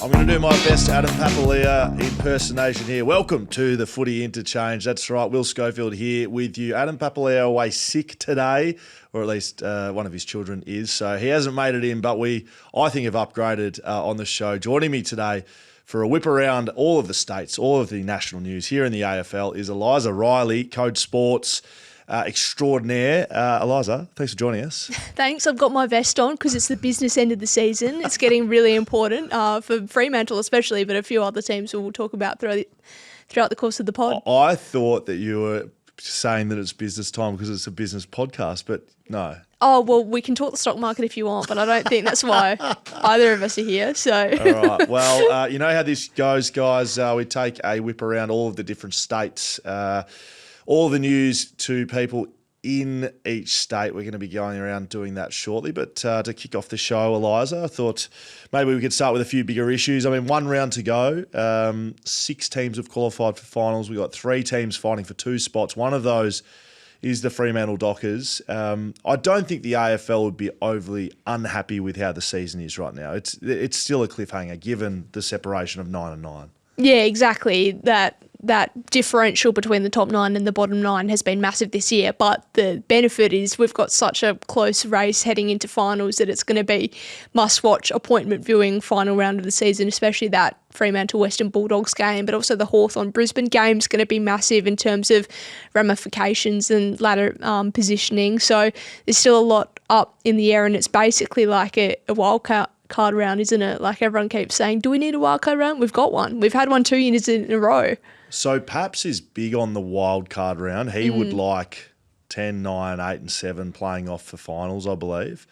I'm going to do my best Adam Papalia impersonation here. Welcome to the Footy Interchange. That's right, Will Schofield here with you. Adam Papalia away sick today, or at least one of his children is. So he hasn't made it in, but I think, have upgraded on the show. Joining me today for a whip around all of the states, all of the national news here in the AFL is Eliza Reilly, Code Sports extraordinaire. Eliza, thanks for joining us. Thanks. I've got my vest on because it's the business end of the season. It's getting really important for Fremantle especially, but a few other teams we'll talk about throughout the course of the pod. I thought that you were saying that it's business time because it's a business podcast, but no. Oh, well, we can talk the stock market if you want, but I don't think that's why either of us are here. So, all right. Well, you know how this goes, guys. We take a whip around all of the different states, all the news to people in each state. We're going to be going around doing that shortly. But to kick off the show, Eliza, I thought maybe we could start with a few bigger issues. I mean, one round to go. 6 teams have qualified for finals. We've got 3 teams fighting for 2 spots. One of those is the Fremantle Dockers. I don't think the AFL would be overly unhappy with how the season is right now. It's still a cliffhanger given the separation of 9 and 9. Yeah, exactly. That differential between the top 9 and the bottom 9 has been massive this year, but the benefit is we've got such a close race heading into finals that it's going to be must-watch appointment viewing final round of the season, especially that Fremantle Western Bulldogs game, but also the Hawthorn-Brisbane game is going to be massive in terms of ramifications and ladder positioning. So there's still a lot up in the air, and it's basically like a wildcard round, isn't it? Like everyone keeps saying, do we need a wildcard round? We've got one. We've had one 2 years in a row. So Paps is big on the wild card round. He would like 10, 9, 8 and 7 playing off for finals, I believe.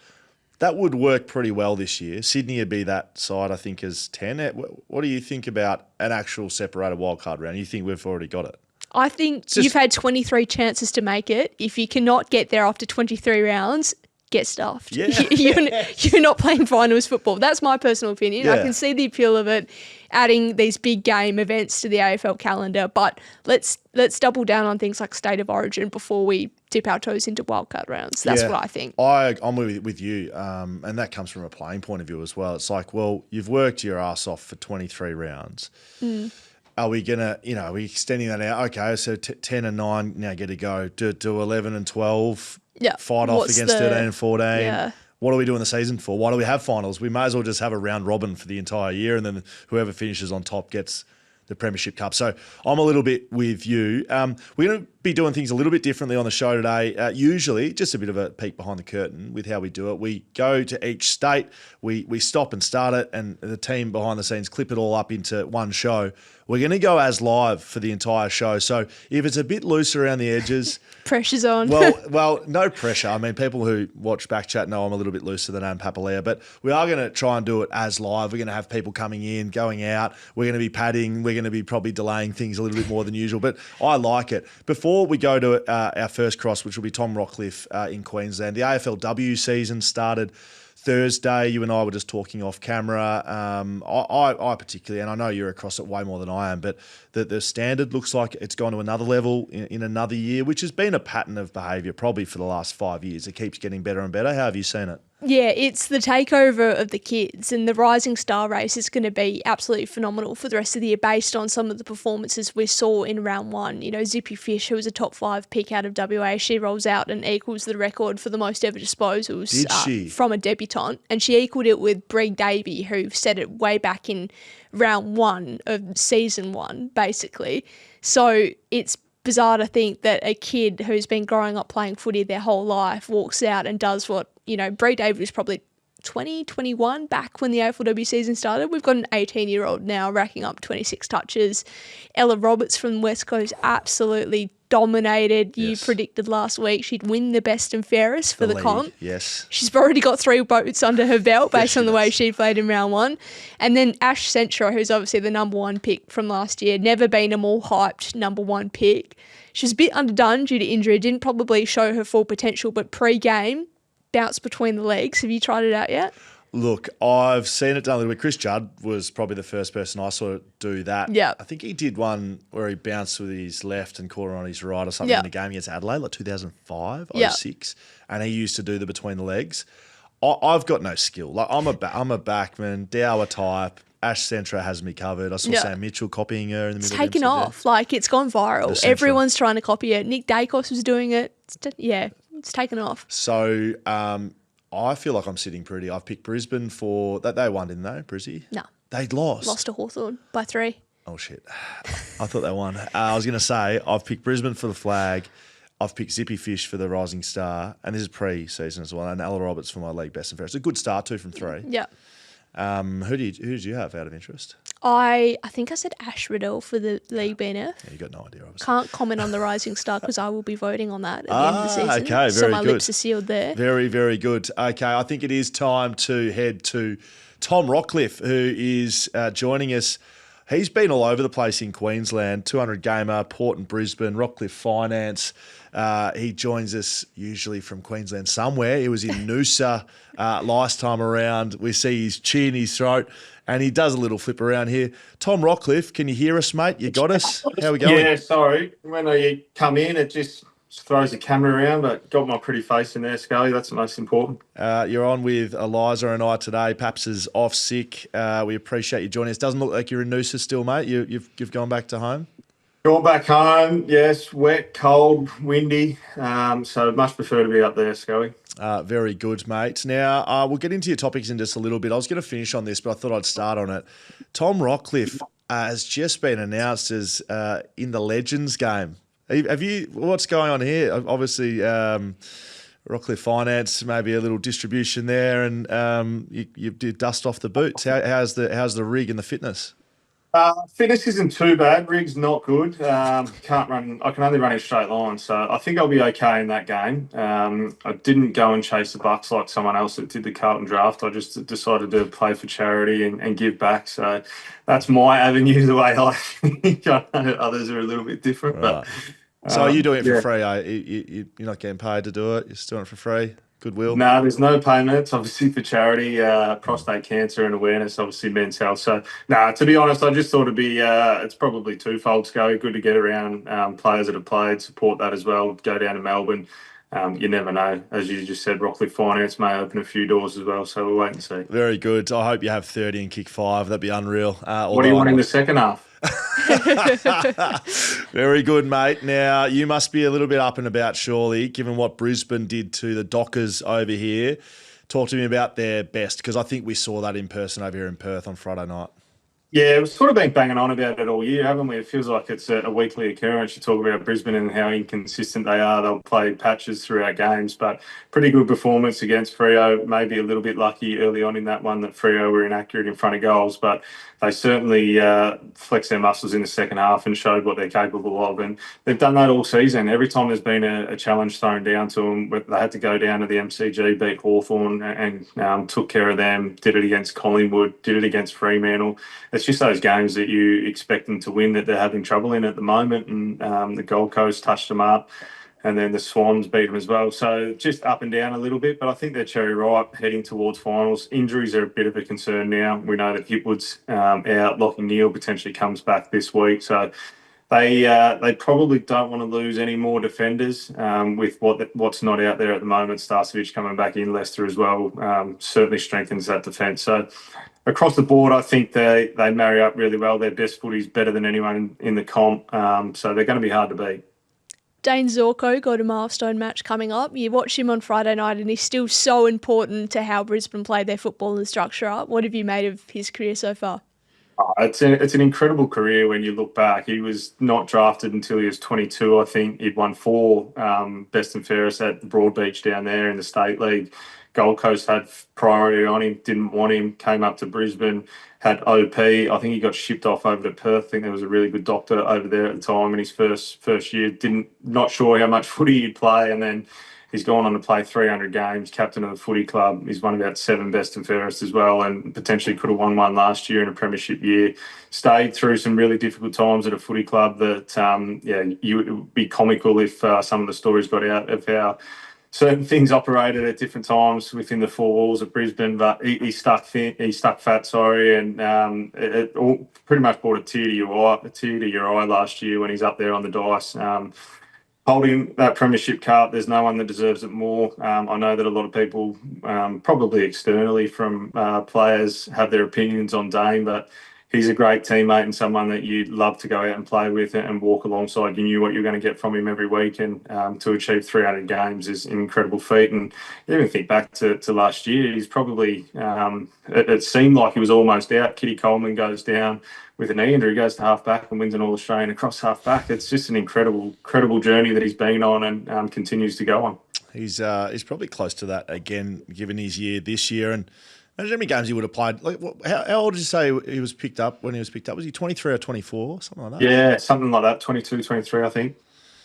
That would work pretty well this year. Sydney would be that side, I think, as 10. What do you think about an actual separated wild card round? You think we've already got it? I think you've had 23 chances to make it. If you cannot get there after 23 rounds, get stuffed. Yeah. You're not playing finals football. That's my personal opinion. Yeah. I can see the appeal of it, adding these big game events to the AFL calendar, but let's double down on things like State of Origin before we dip our toes into wildcard rounds. That's what I think. I'm with you, and that comes from a playing point of view as well. It's like, well, you've worked your ass off for 23 rounds. Are we going to, are we extending that out? Okay, so 10 and 9 now get to go. Do 11 and 12. Yeah. Fight off against 13 and 14. Yeah. What are we doing the season for? Why do we have finals? We may as well just have a round robin for the entire year, and then whoever finishes on top gets the Premiership Cup. So I'm a little bit with you. We're going to be doing things a little bit differently on the show today. Usually, just a bit of a peek behind the curtain with how we do it. We go to each state, we stop and start it, and the team behind the scenes clip it all up into one show. We're going to go as live for the entire show. So if it's a bit loose around the edges... Pressure's on. Well, no pressure. I mean, people who watch BackChat know I'm a little bit looser than Adam Papalia, but we are going to try and do it as live. We're going to have people coming in, going out. We're going to be padding. We're going to be probably delaying things a little bit more than usual, but I like it. Before we go to our first cross, which will be Tom Rockliff in Queensland, the AFLW season started Thursday. You and I were just talking off camera. I particularly, and I know you're across it way more than I am, but the standard looks like it's gone to another level in another year, which has been a pattern of behaviour probably for the last 5 years. It keeps getting better and better. How have you seen it? Yeah, it's the takeover of the kids, and the Rising Star race is going to be absolutely phenomenal for the rest of the year based on some of the performances we saw in round 1. Zippy Fish, who was a top 5 pick out of WA, she rolls out and equals the record for the most ever disposals from a debutant, and she equaled it with Brig Davey, who set it way back in round 1 of season 1, basically. So it's bizarre to think that a kid who's been growing up playing footy their whole life walks out and does what, Bray David was probably 20, 21 back when the AFLW season started. We've got an 18-year-old now racking up 26 touches. Ella Roberts from West Coast absolutely dominated. You predicted last week she'd win the best and fairest for the comp. Yes. She's already got 3 votes under her belt based on the way she played in round 1. And then Ash Centro, who's obviously the number 1 pick from last year, never been a more hyped number 1 pick. She was a bit underdone due to injury, didn't probably show her full potential, but pre-game, bounce between the legs. Have you tried it out yet? Look, I've seen it done a little bit. Chris Judd was probably the first person I saw do that. Yeah. I think he did one where he bounced with his left and caught it on his right or something in the game against Adelaide, like 2005, 06. And he used to do the between the legs. I've got no skill. Like I'm a backman, Dower type. Ash Centra has me covered. I saw Yeah. Sam Mitchell copying her in the It's middle taken of MCG. off. Like, it's gone viral. Centra. Everyone's trying to copy it. Nick Dacos was doing it. It's taken off. So I feel like I'm sitting pretty. I've picked Brisbane for that. They won, didn't they, Brizzy? No. They'd lost. Lost to Hawthorn by 3. Oh, shit. I thought they won. I was going to say, I've picked Brisbane for the flag. I've picked Zippy Fish for the Rising Star. And this is pre-season as well. And Ella Roberts for my league best and fairest. A good start, 2 from 3. Yeah. Who did you have out of interest? I think I said Ash Riddell for the league BNF. Yeah, you got no idea, obviously. Can't comment on the Rising Star because I will be voting on that at the end of the season. Okay, very so my good. lips are sealed there. Very, very good. Okay, I think it is time to head to Tom Rockliff, who is joining us. He's been all over the place in Queensland, 200 gamer, Port and Brisbane, Rockliff Finance. He joins us usually from Queensland somewhere. He was in Noosa last time around. We see his chin, his throat, and he does a little flip around here. Tom Rockliff, can you hear us, mate? You got us? How we going? Yeah, sorry. When you come in, it just throws the camera around, but got my pretty face in there, Schoey. That's the most important. You're on with Eliza and I today. Paps is off sick. We appreciate you joining us. Doesn't look like you're in Noosa still, mate. You've gone back to home? Gone back home, yes, wet, cold, windy. So much prefer to be up there, Schoey. Very good, mate. Now, we'll get into your topics in just a little bit. I was going to finish on this, but I thought I'd start on it. Tom Rockliff has just been announced as in the Legends game. Have you? What's going on here? Obviously, Rockliff Finance, maybe a little distribution there, and you did dust off the boots. How's the rig and the fitness? Fitness isn't too bad. Rig's not good. Can't run. I can only run in straight line, so I think I'll be okay in that game. I didn't go and chase the bucks like someone else that did the Carlton draft. I just decided to play for charity and give back. So that's my avenue. The way I think. I know others are a little bit different, Right. but So are you doing it for yeah. free? You're not getting paid to do it. You're just doing it for free. Goodwill. No, there's no payments, obviously, for charity, prostate cancer and awareness, obviously men's health. So, to be honest, I just thought it'd be, it's probably twofold, Schoey. Good to get around players that have played, support that as well, go down to Melbourne. You never know. As you just said, Rockliff Finance may open a few doors as well, so we'll wait and see. Very good. I hope you have 30 and kick 5. That'd be unreal. What do you want in the second half? Very good, mate. Now, you must be a little bit up and about, surely, given what Brisbane did to the Dockers over here. Talk to me about their best, because I think we saw that in person over here in Perth on Friday night. Yeah, we've sort of been banging on about it all year, haven't we? It feels like it's a weekly occurrence. You talk about Brisbane and how inconsistent they are. They'll play patches throughout games, but pretty good performance against Freo. Maybe a little bit lucky early on in that one that Freo were inaccurate in front of goals, but they certainly flexed their muscles in the second half and showed what they're capable of. And they've done that all season. Every time there's been a challenge thrown down to them, they had to go down to the MCG, beat Hawthorn and took care of them, did it against Collingwood, did it against Fremantle. It's just those games that you expect them to win that they're having trouble in at the moment. And the Gold Coast touched them up. And then the Swans beat them as well. So just up and down a little bit, but I think they're cherry ripe heading towards finals. Injuries are a bit of a concern now. We know that Hipwood's out. Lockie Neal potentially comes back this week. So they probably don't want to lose any more defenders with what's not out there at the moment. Starcevic coming back in, Leicester as well, certainly strengthens that defence. So across the board, I think they marry up really well. Their best footy's better than anyone in the comp. So they're going to be hard to beat. Dane Zorko got a milestone match coming up. You watched him on Friday night and he's still so important to how Brisbane played their football and structure up. What have you made of his career so far? It's an incredible career when you look back. He was not drafted until he was 22, I think. He'd won 4 best and fairest at Broadbeach down there in the State League. Gold Coast had priority on him, didn't want him, came up to Brisbane, had OP. I think he got shipped off over to Perth. I think there was a really good doctor over there at the time in his first year. Not sure how much footy he'd play, and then he's gone on to play 300 games, captain of the footy club. He's won about 7 best and fairest as well, and potentially could have won one last year in a premiership year. Stayed through some really difficult times at a footy club that, it would be comical if some of the stories got out of how certain things operated at different times within the 4 walls of Brisbane, but he stuck fat, and it all pretty much brought a tear to your eye last year when he's up there on the dice. holding that premiership cup. There's no one that deserves it more. I know that a lot of people, probably externally from players, have their opinions on Dane, but he's a great teammate and someone that you'd love to go out and play with and walk alongside. You knew what you were going to get from him every week, and to achieve 300 games is an incredible feat. And even think back to last year, he's probably, it seemed like he was almost out. Kitty Coleman goes down with a knee injury, goes to half-back and wins an All-Australian across half-back. It's just an incredible journey that he's been on and continues to go on. He's probably close to that again, given his year this year. And imagine how many games he would have played. Like, how old did you say he was picked up when he was picked up? Was he 23 or 24, something like that? Yeah, something like that, 22, 23, I think.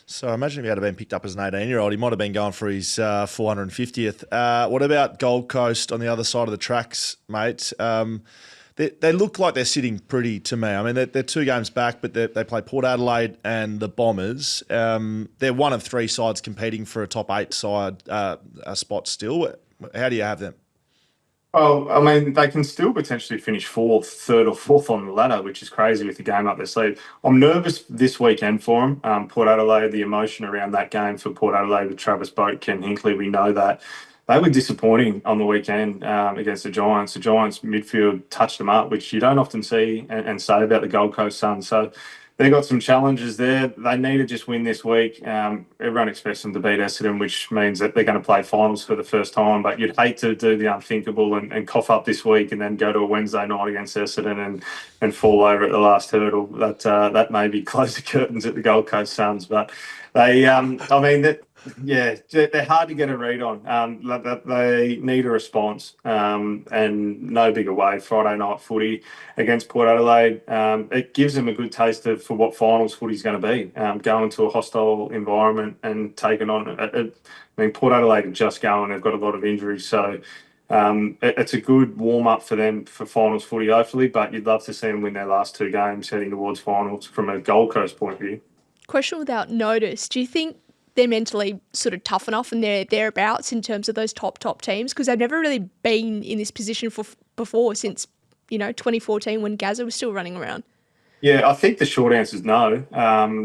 So imagine if he had been picked up as an 18-year-old, he might have been going for his 450th. What about Gold Coast on the other side of the tracks, mate? They look like they're sitting pretty to me. I mean, they're 2 games back, but they play Port Adelaide and the Bombers. They're one of 3 sides competing for a top 8 side spot still. How do you have them? Well, I mean, they can still potentially finish 4th, 3rd or 4th on the ladder, which is crazy with the game up their sleeve. I'm nervous this weekend for them. Port Adelaide, the emotion around that game for Port Adelaide with Travis Boak, Ken Hinkley, we know that. They were disappointing on the weekend against the Giants. The Giants midfield touched them up, which you don't often see and say about the Gold Coast Suns. So they got some challenges there. They need to just win this week. Everyone expects them to beat Essendon, which means that they're going to play finals for the first time. But you'd hate to do the unthinkable and cough up this week and then go to a Wednesday night against Essendon and fall over at the last hurdle. That may be close the curtains at the Gold Coast Suns. But they, yeah, they're hard to get a read on. They need a response, and no bigger way. Friday night footy against Port Adelaide, it gives them a good taste for what finals footy is going to be. Going to a hostile environment and taking on. I mean, Port Adelaide are just going. They've got a lot of injuries, so it's a good warm up for them for finals footy, hopefully. But you'd love to see them win their last 2 games heading towards finals from a Gold Coast point of view. Question without notice: do you think they're mentally sort of tough enough and they're thereabouts in terms of those top teams? Because they've never really been in this position before since, 2014 when Gazza was still running around. Yeah, I think the short answer is no.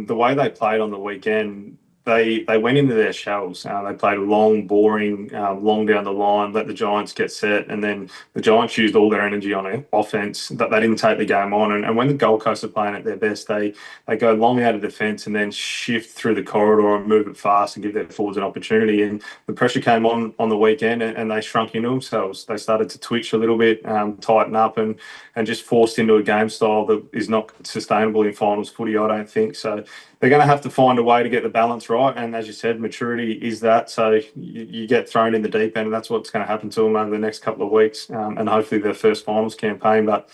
The way they played on the weekend, they went into their shells. They played long, boring, long down the line, let the Giants get set, and then the Giants used all their energy on offense. That they didn't take the game on. And when the Gold Coast are playing at their best, they go long out of defence and then shift through the corridor and move it fast and give their forwards an opportunity. And the pressure came on the weekend and they shrunk into themselves. They started to twitch a little bit, tighten up and just forced into a game style that is not sustainable in finals footy, I don't think. So they're going to have to find a way to get the balance right. And as you said, maturity is that. So you get thrown in the deep end, and that's what's going to happen to them over the next couple of weeks and hopefully their first finals campaign. But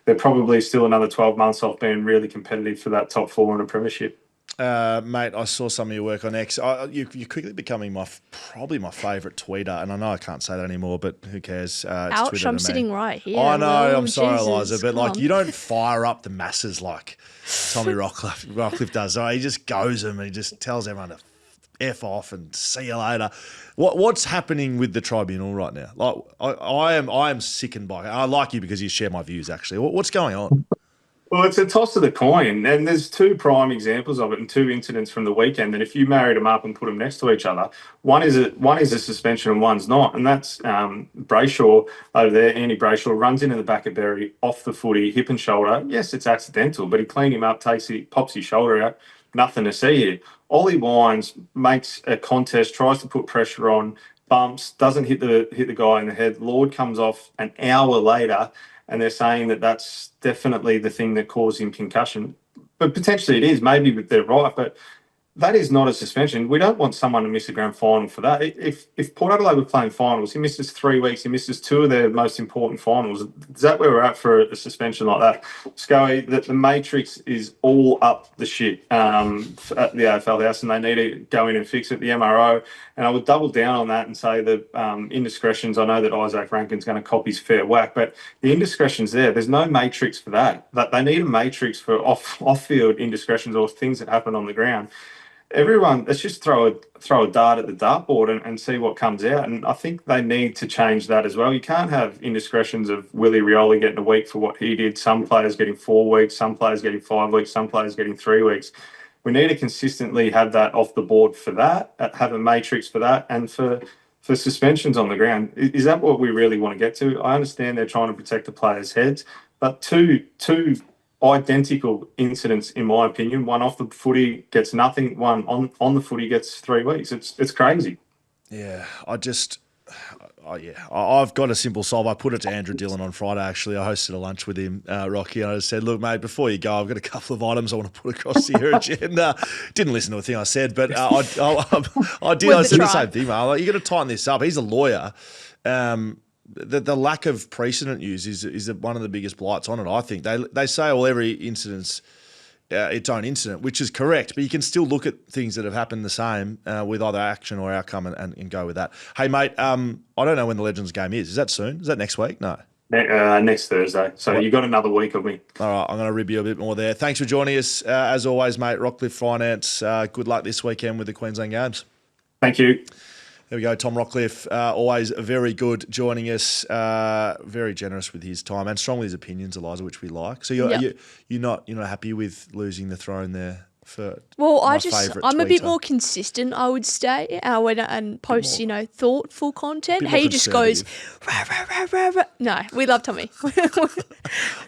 they're probably still another 12 months off being really competitive for that top 4 in a premiership. Mate, I saw some of your work on X. You're quickly becoming probably my favourite tweeter, and I know I can't say that anymore, but who cares? Ouch, I'm sitting right here. I know, well, I'm sorry, Jesus, Eliza, but you don't fire up the masses like Tommy Rockliff does. He just goes them and he just tells everyone to F off and see you later. What's happening with the tribunal right now? Like I am sickened by it. I like you because you share my views, actually. What's going on? Well, it's a toss of the coin, and there's 2 prime examples of it and 2 incidents from the weekend that if you married them up and put them next to each other, one is a suspension and one's not, and that's Brayshaw over there. Andy Brayshaw runs into the back of Berry off the footy, hip and shoulder. Yes, it's accidental, but he cleaned him up, pops his shoulder out. Nothing to see here. Ollie Wines makes a contest, tries to put pressure on, bumps, doesn't hit the guy in the head. Lord comes off an hour later, and they're saying that that's definitely the thing that caused him concussion. But potentially it is. Maybe they're right, but that is not a suspension. We don't want someone to miss a grand final for that. If Port Adelaide were playing finals, he misses 3 weeks, he misses 2 of their most important finals. Is that where we're at for a suspension like that? Schoey, the matrix is all up the shit at the AFL House, and they need to go in and fix it, the MRO. And I would double down on that and say that indiscretions, I know that Isaac Rankin's going to copy his fair whack, but the indiscretions there's no matrix for that. They need a matrix for off-field indiscretions or things that happen on the ground. Everyone, let's just throw a dart at the dartboard and see what comes out. And I think they need to change that as well. You can't have indiscretions of Willie Rioli getting a week for what he did. Some players getting 4 weeks, some players getting 5 weeks, some players getting 3 weeks. We need to consistently have that off the board for that, have a matrix for that, and for suspensions on the ground. Is that what we really want to get to? I understand they're trying to protect the players' heads, but two identical incidents, in my opinion. One off the footy gets nothing. One on the footy gets 3 weeks. It's crazy. Yeah, I've got a simple solve. I put it to Andrew Dillon on Friday, actually. I hosted a lunch with him, Rocky, and I just said, look, mate, before you go, I've got a couple of items I want to put across your agenda. Didn't listen to a thing I said, but I did. I said the same thing, mate. Like, you got to tighten this up. He's a lawyer. The lack of precedent use is one of the biggest blights on it, I think. They say, well, every incident's its own incident, which is correct, but you can still look at things that have happened the same with either action or outcome and go with that. Hey, mate, I don't know when the Legends game is. Is that soon? Is that next week? No. Next Thursday. So you've got another week of me. All right, I'm going to rib you a bit more there. Thanks for joining us. As always, mate, Rockliff Finance, good luck this weekend with the Queensland Games. Thank you. There we go, Tom Rockliff, always very good joining us, very generous with his time and strong with his opinions, Eliza, which we like. So you're not happy with losing the throne there for I'm a bit more consistent, I would say, and post thoughtful content. He just goes rah, rah, rah, rah, rah. No, we love Tommy.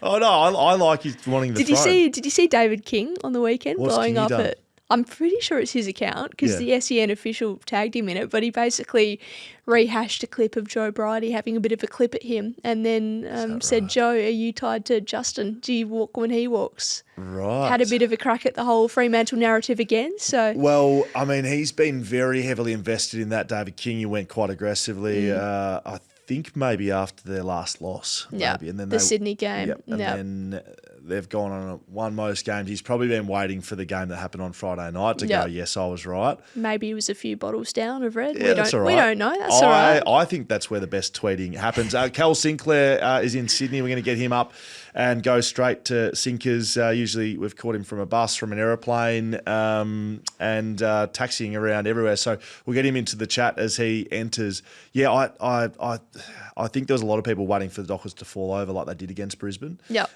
Oh no, I like his wanting the throne. Did you see David King on the weekend What's blowing Kingy up done? at? I'm pretty sure it's his account because the SEN official tagged him in it, but he basically rehashed a clip of Joe Bridie having a bit of a clip at him and then said, right? Joe, are you tied to Justin? Do you walk when he walks? Right. Had a bit of a crack at the whole Fremantle narrative again. So well, I mean, he's been very heavily invested in that. David King, he went quite aggressively. I think maybe after their last loss. Yeah, and then the Sydney game. And then they've gone on won most games. He's probably been waiting for the game that happened on Friday night to go, yes, I was right. Maybe he was a few bottles down of red. Yeah, that's all right. We don't know. That's all right. I think that's where the best tweeting happens. Cal Sinclair is in Sydney. We're going to get him up and go straight to Sinkers. Usually we've caught him from a bus, from an aeroplane, and taxiing around everywhere. So we'll get him into the chat as he enters. Yeah, I think there was a lot of people waiting for the Dockers to fall over like they did against Brisbane. Yep.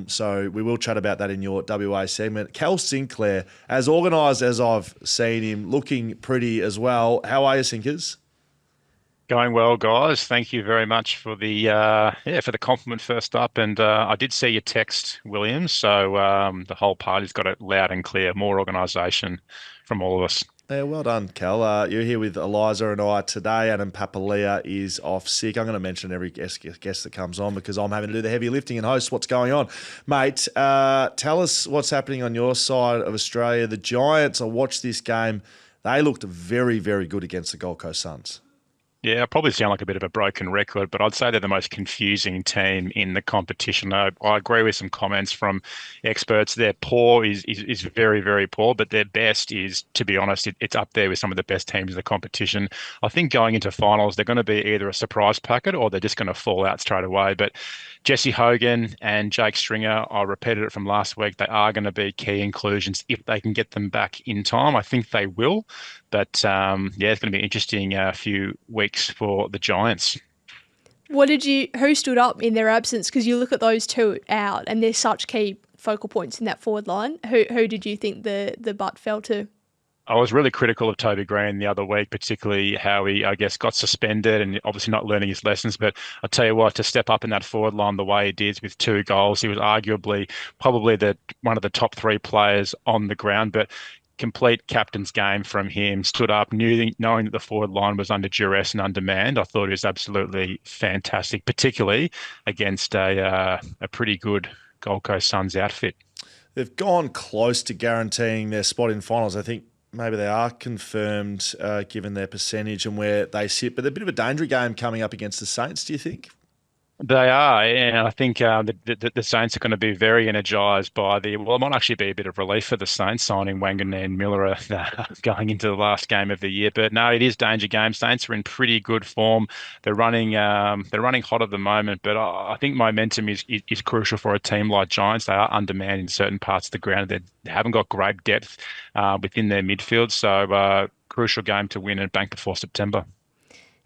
So we will chat about that in your WA segment. Cal Sinclair, as organised as I've seen him, looking pretty as well. How are you, Sinkers? Going well, guys. Thank you very much for the for the compliment first up. And I did see your text, William. So the whole party's got it loud and clear. More organisation from all of us. Yeah, well done, Cal. You're here with Eliza and I today. Adam Papalia is off sick. I'm going to mention every guest that comes on because I'm having to do the heavy lifting and host what's going on. Mate, tell us what's happening on your side of Australia. The Giants, I watched this game. They looked very, very good against the Gold Coast Suns. Yeah, I probably sound like a bit of a broken record, but I'd say they're the most confusing team in the competition. I agree with some comments from experts. Their poor is very, very poor, but their best is, to be honest, it's up there with some of the best teams in the competition. I think going into finals, they're going to be either a surprise packet or they're just going to fall out straight away. But Jesse Hogan and Jake Stringer, I repeated it from last week, they are going to be key inclusions if they can get them back in time. I think they will. But it's going to be an interesting few weeks for the Giants. Who stood up in their absence? Because you look at those two out and they're such key focal points in that forward line. Who did you think the butt fell to? I was really critical of Toby Green the other week, particularly how he, I guess, got suspended and obviously not learning his lessons. But I'll tell you what, to step up in that forward line the way he did with 2 goals, he was arguably probably one of the top 3 players on the ground. But complete captain's game from him, stood up, knowing that the forward line was under duress and undermanned. I thought it was absolutely fantastic, particularly against a pretty good Gold Coast Suns outfit. They've gone close to guaranteeing their spot in finals. I think maybe they are confirmed given their percentage and where they sit, but they're a bit of a danger game coming up against the Saints, do you think? They are, and I think the Saints are going to be very energised by it might actually be a bit of relief for the Saints signing Wanganeen-Milera going into the last game of the year. But no, it is danger game. Saints are in pretty good form. They're running hot at the moment, but I think momentum is crucial for a team like Giants. They are undermanned in certain parts of the ground. They haven't got great depth within their midfield, so crucial game to win and bank before September.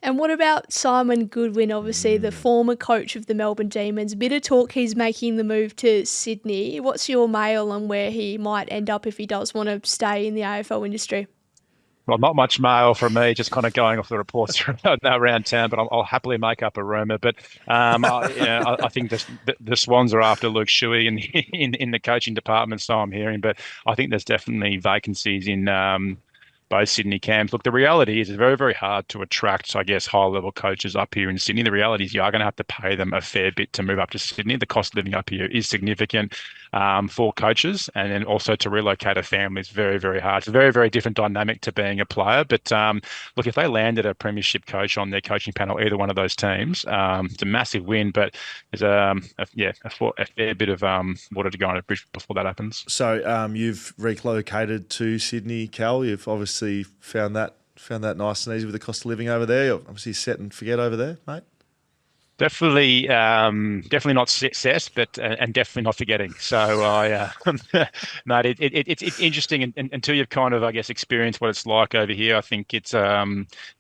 And what about Simon Goodwin, obviously the former coach of the Melbourne Demons? A bit of talk he's making the move to Sydney. What's your mail on where he might end up if he does want to stay in the AFL industry? Well, not much mail from me, just kind of going off the reports around town, but I'll happily make up a rumour. But I think the Swans are after Luke Schoey in the coaching department, so I'm hearing. But I think there's definitely vacancies in both Sydney camps. Look, the reality is it's very, very hard to attract, I guess, high-level coaches up here in Sydney. The reality is you are going to have to pay them a fair bit to move up to Sydney. The cost of living up here is significant for coaches, and then also to relocate a family is very, very hard. It's a very, very different dynamic to being a player. But look, if they landed a premiership coach on their coaching panel, either one of those teams, it's a massive win. But there's a fair bit of water to go on a bridge before that happens. So you've relocated to Sydney, Cal. You've obviously found that nice and easy with the cost of living over there. You're obviously set and forget over there, mate. Definitely not set, but and definitely not forgetting. So mate, it's interesting until you've kind of, I guess, experienced what it's like over here. I think it's a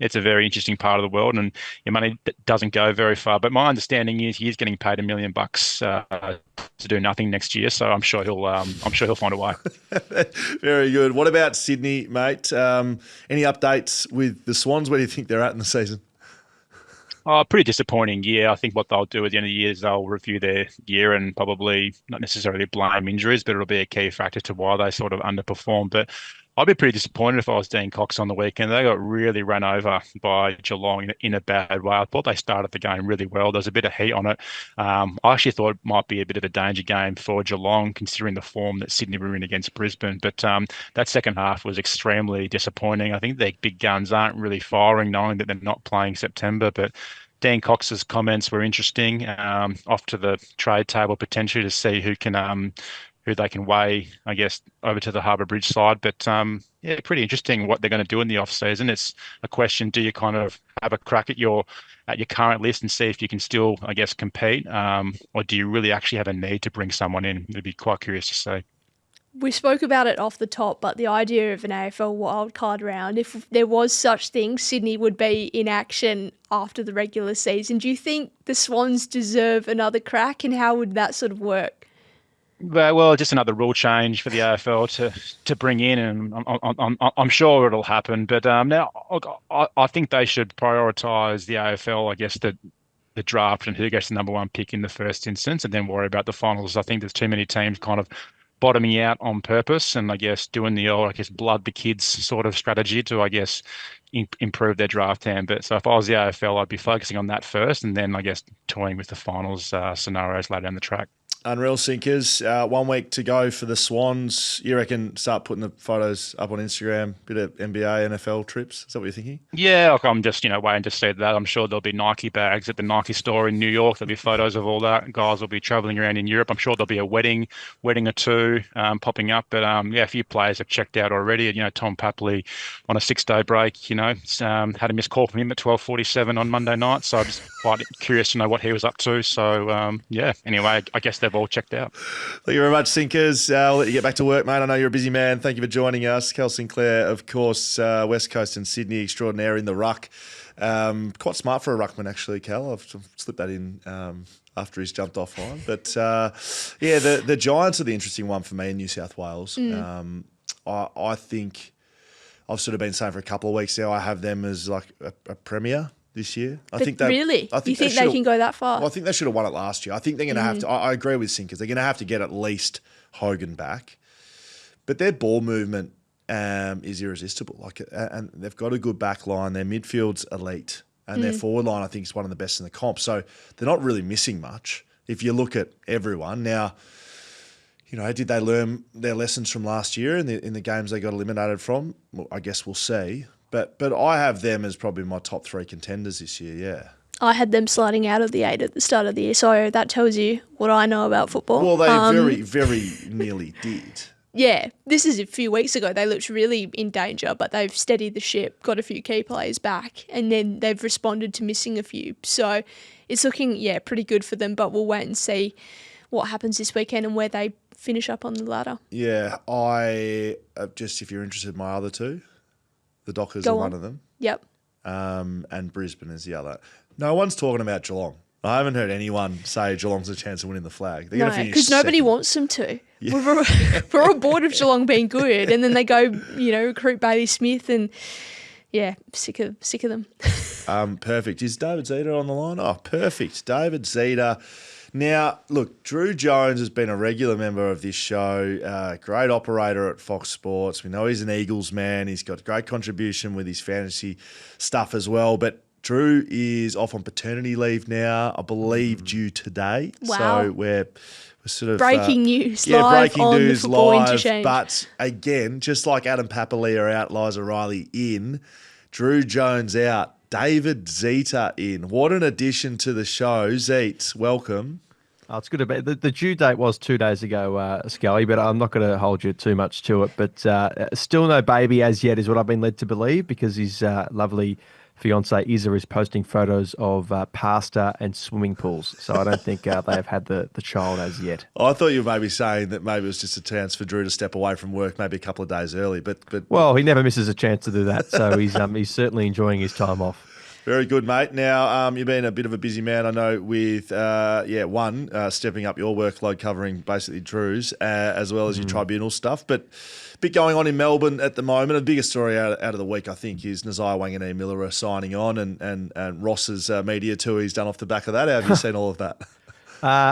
very interesting part of the world, and your money doesn't go very far. But my understanding is he's getting paid $1 million to do nothing next year. So I'm sure he'll find a way. Very good. What about Sydney, mate? Any updates with the Swans? Where do you think they're at in the season? Oh, pretty disappointing year. I think what they'll do at the end of the year is they'll review their year and probably not necessarily blame injuries, but it'll be a key factor to why they sort of underperformed. But I'd be pretty disappointed if I was Dean Cox on the weekend. They got really run over by Geelong in a bad way. I thought they started the game really well. There was a bit of heat on it. I actually thought it might be a bit of a danger game for Geelong, considering the form that Sydney were in against Brisbane. But that second half was extremely disappointing. I think their big guns aren't really firing, knowing that they're not playing September. But Dean Cox's comments were interesting. Off to the trade table potentially to see who they can weigh, I guess, over to the Harbour Bridge side. But pretty interesting what they're going to do in the off season. It's a question: do you kind of have a crack at your current list and see if you can still, I guess, compete, or do you really actually have a need to bring someone in? It'd be quite curious to see. We spoke about it off the top, but the idea of an AFL wildcard round, if there was such thing, Sydney would be in action after the regular season. Do you think the Swans deserve another crack, and how would that sort of work? Well, just another rule change for the AFL to bring in, and I'm sure it'll happen. But now I think they should prioritise the AFL, I guess, the draft and who gets the number one pick in the first instance, and then worry about the finals. I think there's too many teams kind of bottoming out on purpose, and I guess doing the old, I guess, blood the kids sort of strategy to, I guess, improve their draft hand. But so if I was the AFL, I'd be focusing on that first, and then I guess toying with the finals scenarios later down the track. Unreal, Sinkers. 1 week to go for the Swans. You reckon start putting the photos up on Instagram? Bit of NBA, NFL trips? Is that what you're thinking? Yeah, look, I'm just waiting to see that. I'm sure there'll be Nike bags at the Nike store in New York. There'll be photos of all that. Guys will be traveling around in Europe. I'm sure there'll be a wedding or two popping up. But a few players have checked out already. Tom Papalia on a 6-day break. Had a missed call from him at 12:47 on Monday night. So I'm just quite curious to know what he was up to. So anyway, I guess they've all checked out. Thank you very much, Sinkers. I'll let you get back to work, mate. I know you're a busy man. Thank you for joining us. Cal Sinclair, of course, West Coast and Sydney extraordinaire in the ruck. Quite smart for a ruckman, actually, Cal. I've slipped that in after he's jumped offline. But, the Giants are the interesting one for me in New South Wales. I think I've sort of been saying for a couple of weeks now, I have them as like a premier this year. I think really? You think they can go that far? Well, I think they should have won it last year. I think they're going to have to. I agree with Sinkers. They're going to have to get at least Hogan back, but their ball movement is irresistible. And they've got a good back line. Their midfield's elite, and their forward line I think is one of the best in the comp. So they're not really missing much if you look at everyone now. Did they learn their lessons from last year in the games they got eliminated from? Well, I guess we'll see. But I have them as probably my top 3 contenders this year, yeah. I had them sliding out of the 8 at the start of the year, so that tells you what I know about football. Well, they very, very nearly did. Yeah, this is a few weeks ago. They looked really in danger, but they've steadied the ship, got a few key players back, and then they've responded to missing a few. So it's looking, pretty good for them, but we'll wait and see what happens this weekend and where they finish up on the ladder. Yeah, if you're interested in my other 2, the Dockers are one of them. Yep. and Brisbane is the other. No one's talking about Geelong. I haven't heard anyone say Geelong's a chance of winning the flag. They're going to finish because nobody second. wants them to. Yeah. We're all bored of Geelong being good, and then they go, recruit Bailey Smith, and sick of them. Perfect. Is David Zeta on the line? Oh, perfect. David Zeta. Now, look, Drew Jones has been a regular member of this show, great operator at Fox Sports. We know he's an Eagles man. He's got great contribution with his fantasy stuff as well, but Drew is off on paternity leave now, I believe due today. Wow. So we're sort of... breaking news live on the Football Interchange. But again, just like Adam Papalia out, Eliza Reilly in, Drew Jones out, David Zeta in. What an addition to the show. Zeets, welcome. Oh, it's good to be. The due date was 2 days ago, Schoey, but I'm not going to hold you too much to it. But still no baby as yet is what I've been led to believe, because his lovely fiance Isa is posting photos of pasta and swimming pools. So I don't think they have had the child as yet. I thought you were maybe saying that maybe it was just a chance for Drew to step away from work maybe a couple of days early. But well, he never misses a chance to do that. So he's certainly enjoying his time off. Very good, mate. Now, you've been a bit of a busy man, I know, with, stepping up your workload covering basically Drew's, as well as your tribunal stuff. But a bit going on in Melbourne at the moment. The biggest story out of the week, I think, is Nasiah Wanganeen-Milera signing on and Ross's media tour he's done off the back of that. How have you seen all of that?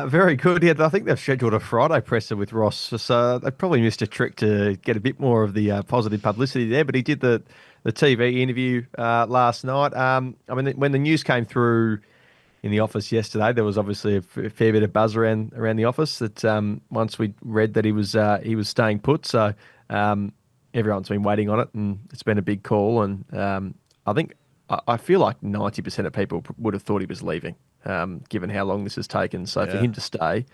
Very good. Yeah, I think they've scheduled a Friday presser with Ross, so they probably missed a trick to get a bit more of the positive publicity there. But he did the TV interview last night. When the news came through in the office yesterday, there was obviously a fair bit of buzz around the office. That once we read that he was staying put, so everyone's been waiting on it, and it's been a big call. And I feel like 90% of people would have thought he was leaving, given how long this has taken. So for him to stay,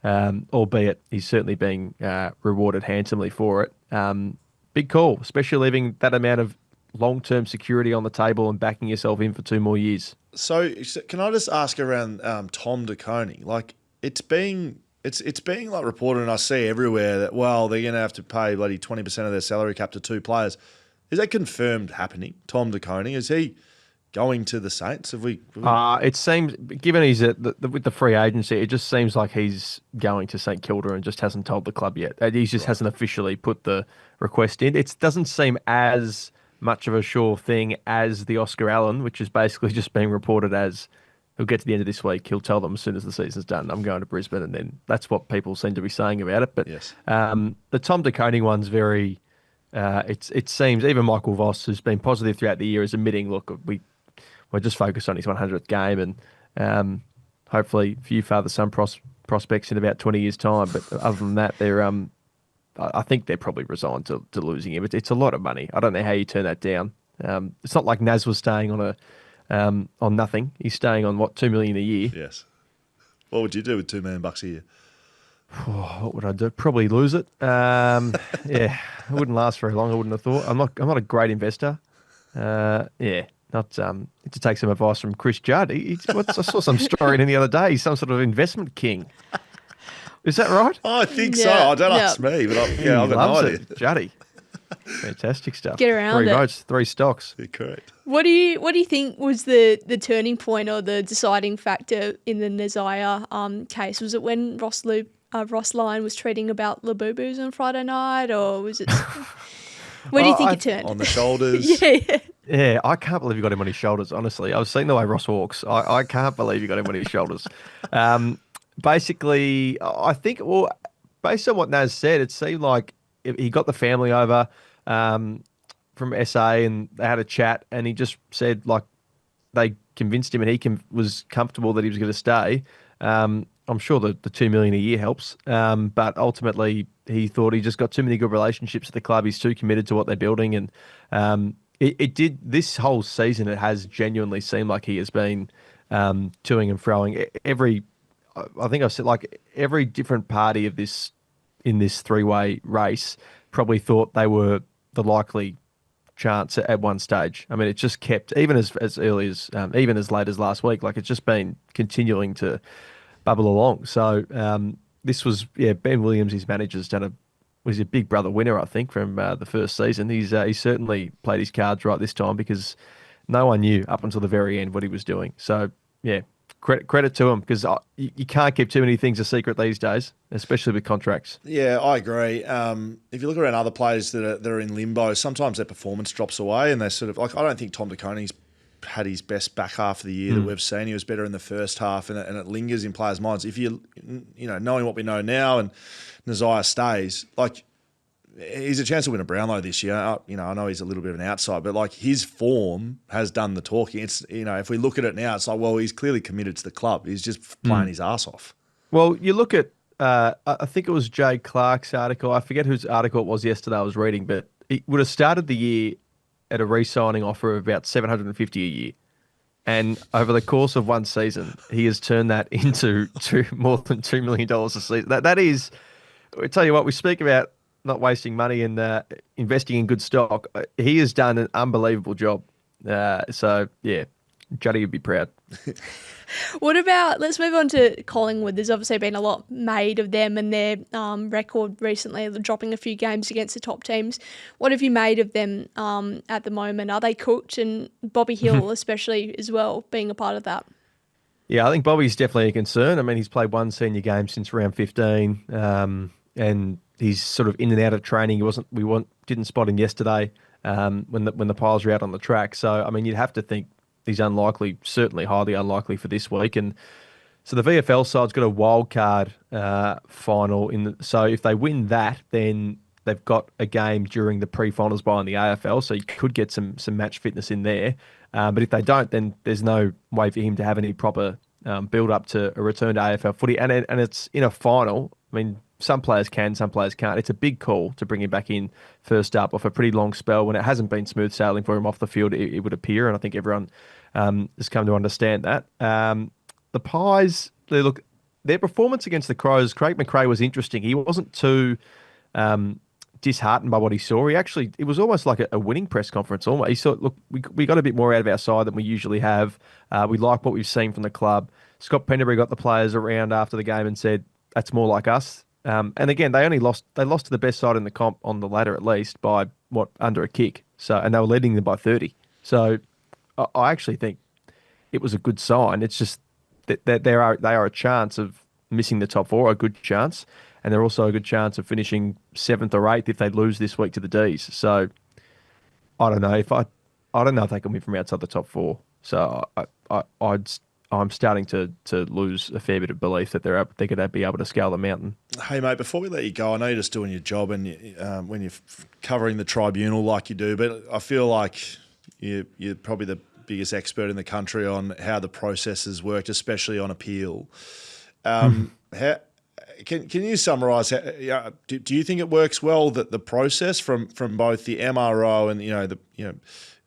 albeit he's certainly being rewarded handsomely for it, big call, especially leaving that amount of long-term security on the table and backing yourself in for 2 more years. So can I just ask around Tom De Koning? Like it's being like reported, and I see everywhere that they're going to have to pay bloody 20% of their salary cap to 2 players. Is that confirmed happening? Tom De Koning, is he going to the Saints? It seems, given he's with the free agency, it just seems like he's going to St Kilda and just hasn't told the club yet. He just hasn't officially put the request in. It doesn't seem as much of a sure thing as the Oscar Allen, which is basically just being reported as he'll get to the end of this week, he'll tell them as soon as the season's done, I'm going to Brisbane, and then that's what people seem to be saying about it. But yes. The Tom De Koning one's very, it seems, even Michael Voss, who's been positive throughout the year, is admitting, look, we're just focused on his 100th game, and hopefully a few father-son prospects in about 20 years' time. But other than that, I think they're probably resigned to losing him. It's a lot of money. I don't know how you turn that down. It's not like Naz was staying on nothing. He's staying on $2 million a year. Yes. What would you do with $2 million a year? What would I do? Probably lose it. It wouldn't last very long. I wouldn't have thought. I'm not a great investor. Not to take some advice from Chris Judd. I saw some story in the other day. He's some sort of investment king. Is that right? Oh, I think so. I don't ask me, but I've got no idea. Juddy. Fantastic stuff. Get around 3 it. votes, 3 stocks. You're correct. What do you think was the turning point or the deciding factor in the Nasiah case? Was it when Ross Lyon was tweeting about Labubu's on Friday night, or was it? Where do you think it turned? On the shoulders. Yeah. Yeah, I can't believe you got him on his shoulders, honestly. I've seen the way Ross walks. I can't believe you got him on his shoulders. Basically, I think, based on what Naz said, it seemed like he got the family over from SA and they had a chat, and he just said, like, they convinced him and he was comfortable that he was going to stay. I'm sure the $2 million a year helps, but ultimately he thought he just got too many good relationships at the club. He's too committed to what they're building, and it did this whole season. It has genuinely seemed like he has been toing and froing. I think I've said, like, every different party of this in this 3-way race probably thought they were the likely chance at one stage. I mean, it just kept, even as early as, even as late as last week, like, it's just been continuing to bubble along. So this was, Ben Williams, his manager's was a big brother winner, I think, from the first season. He's certainly played his cards right this time, because no one knew up until the very end what he was doing. So, yeah, credit to him, because you can't keep too many things a secret these days, especially with contracts. Yeah, I agree. If you look around other players that are in limbo, sometimes their performance drops away, and they're sort of like, I don't think Tom DeConey's had his best back half of the year that we've seen. He was better in the first half, and it lingers in players' minds. If you knowing what we know now, and Nasiah stays, like, he's a chance to win a Brownlow this year. I know he's a little bit of an outside, but like, his form has done the talking. It's, if we look at it now, it's like, well, he's clearly committed to the club. He's just playing his ass off. Well, you look at, I think it was Jay Clark's article. I forget whose article it was yesterday I was reading, but he would have started the year at a re-signing offer of about $750 a year. And over the course of one season, he has turned that into more than $2 million a season. That is, I tell you what, we speak about not wasting money and investing in good stock. He has done an unbelievable job. So, yeah, Juddy would be proud. What about, let's move on to Collingwood. There's obviously been a lot made of them and their record recently, dropping a few games against the top teams. What have you made of them at the moment? Are they cooked? And Bobby Hill especially as well, being a part of that. Yeah, I think Bobby's definitely a concern. I mean, he's played one senior game since round 15, and he's sort of in and out of training. Didn't spot him yesterday when the Piles were out on the track. So, I mean, you'd have to think he's unlikely, certainly highly unlikely for this week. And so the VFL side's got a wild card final. So if they win that, then they've got a game during the pre-finals bye in the AFL. So you could get some match fitness in there. But if they don't, then there's no way for him to have any proper build-up to a return to AFL footy. And it's in a final. I mean, some players can, some players can't. It's a big call to bring him back in first up off a pretty long spell when it hasn't been smooth sailing for him off the field, it would appear. And I think everyone has come to understand that. The Pies, their performance against the Crows, Craig McRae was interesting. He wasn't too disheartened by what he saw. It was almost like a winning press conference. Almost. He thought, look, we got a bit more out of our side than we usually have. We like what we've seen from the club. Scott Penderbury got the players around after the game and said, that's more like us. And again, they lost to the best side in the comp on the ladder, at least by under a kick. So, and they were leading them by 30. So I actually think it was a good sign. It's just that they are a chance of missing the top four, a good chance, and they're also a good chance of finishing 7th or 8th if they lose this week to the D's. So I don't know if they can win from outside the top four. So I'm starting to lose a fair bit of belief that they're going to be able to scale the mountain. Hey, mate, before we let you go, I know you're just doing your job and when you're covering the tribunal like you do, but I feel like you're probably the biggest expert in the country on how the processes worked, especially on appeal. Can you summarise? Do you think it works well that the process from both the MRO and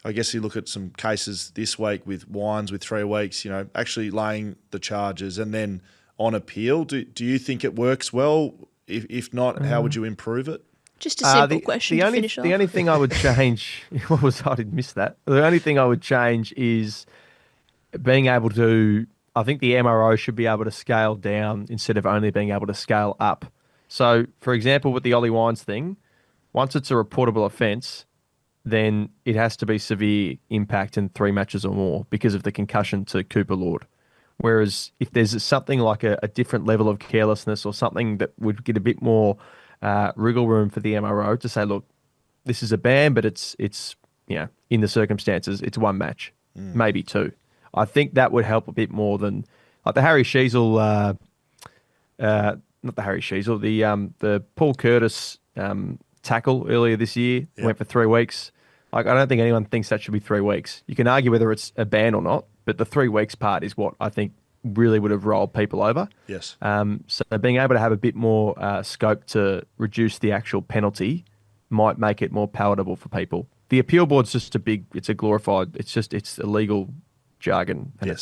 I guess you look at some cases this week with Wines with 3 weeks, actually laying the charges and then on appeal. Do you think it works well? If not, how would you improve it? Just a simple question to finish off. The only thing I would change, I did miss that. The only thing I would change is being able to, I think the MRO should be able to scale down instead of only being able to scale up. So, for example, with the Ollie Wines thing, once it's a reportable offence, then it has to be severe impact in 3 matches or more because of the concussion to Cooper Lord. Whereas if there's something like a different level of carelessness or something that would get a bit more wriggle room for the MRO to say, look, this is a ban, but it's in the circumstances, it's 1 match, maybe 2. I think that would help a bit more than like the Harry Sheasel, not the Harry Sheasel, the Paul Curtis tackle earlier this year went for 3 weeks. Like, I don't think anyone thinks that should be 3 weeks. You can argue whether it's a ban or not, but the 3 weeks part is what I think really would have rolled people over. Yes. So being able to have a bit more scope to reduce the actual penalty might make it more palatable for people. The appeal board's just it's illegal jargon. And it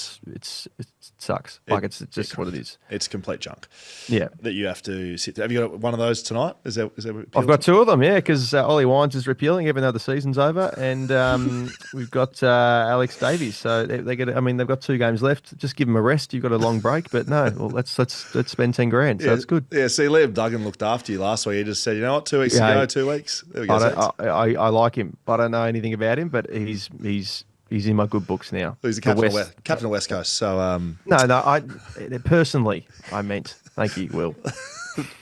sucks. It's just what it is. It's complete junk. Yeah. That you have to sit there. Have you got one of those tonight? Is there I've got 2 of them, yeah, because Ollie Wines is repealing even though the season's over, and we've got Alex Davies. So they've got 2 games left. Just give them a rest. You've got a long break, but no, well, let's spend 10 grand. So it's good. Yeah. See, Liam Duggan looked after you last week. He just said, you know what, 2 weeks ago, 2 weeks. There we go. I like him. I don't know anything about him, but he's He's in my good books now. He's the captain of West Coast. So No, personally, I meant. Thank you, Will.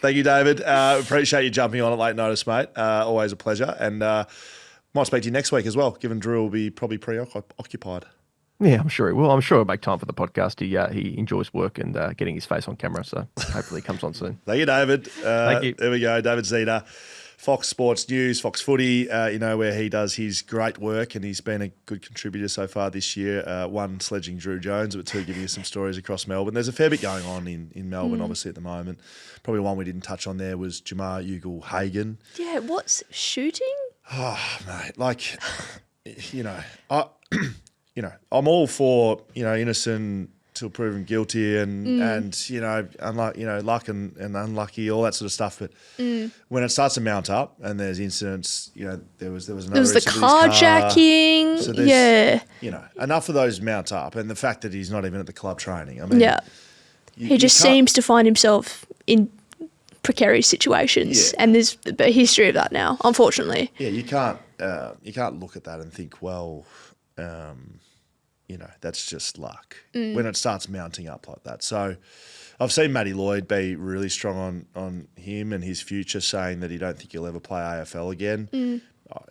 Thank you, David. Appreciate you jumping on at late notice, mate. Always a pleasure. And might speak to you next week as well, given Drew will be probably preoccupied. Yeah, I'm sure he will. I'm sure he'll make time for the podcast. He enjoys work and getting his face on camera, so hopefully he comes on soon. Thank you, David. Thank you. There we go. David Zeta, Fox Sports News, Fox Footy, where he does his great work, and he's been a good contributor so far this year. One, sledging Drew Jones, but two, giving you some stories across Melbourne. There's a fair bit going on in Melbourne, obviously, at the moment. Probably one we didn't touch on there was Jamarra Ugle-Hagan. Yeah, what's shooting? Oh, mate, I'm all for, innocent till proven guilty and luck and unlucky, all that sort of stuff. But when it starts to mount up and there's incidents, there was another There was the carjacking. So enough of those mount up, and the fact that he's not even at the club training. I mean, he just seems to find himself in precarious situations, and there's a history of that now, unfortunately. Yeah, you can't look at that and think, well, that's just luck when it starts mounting up like that. So I've seen Matty Lloyd be really strong on him and his future, saying that he don't think he'll ever play AFL again.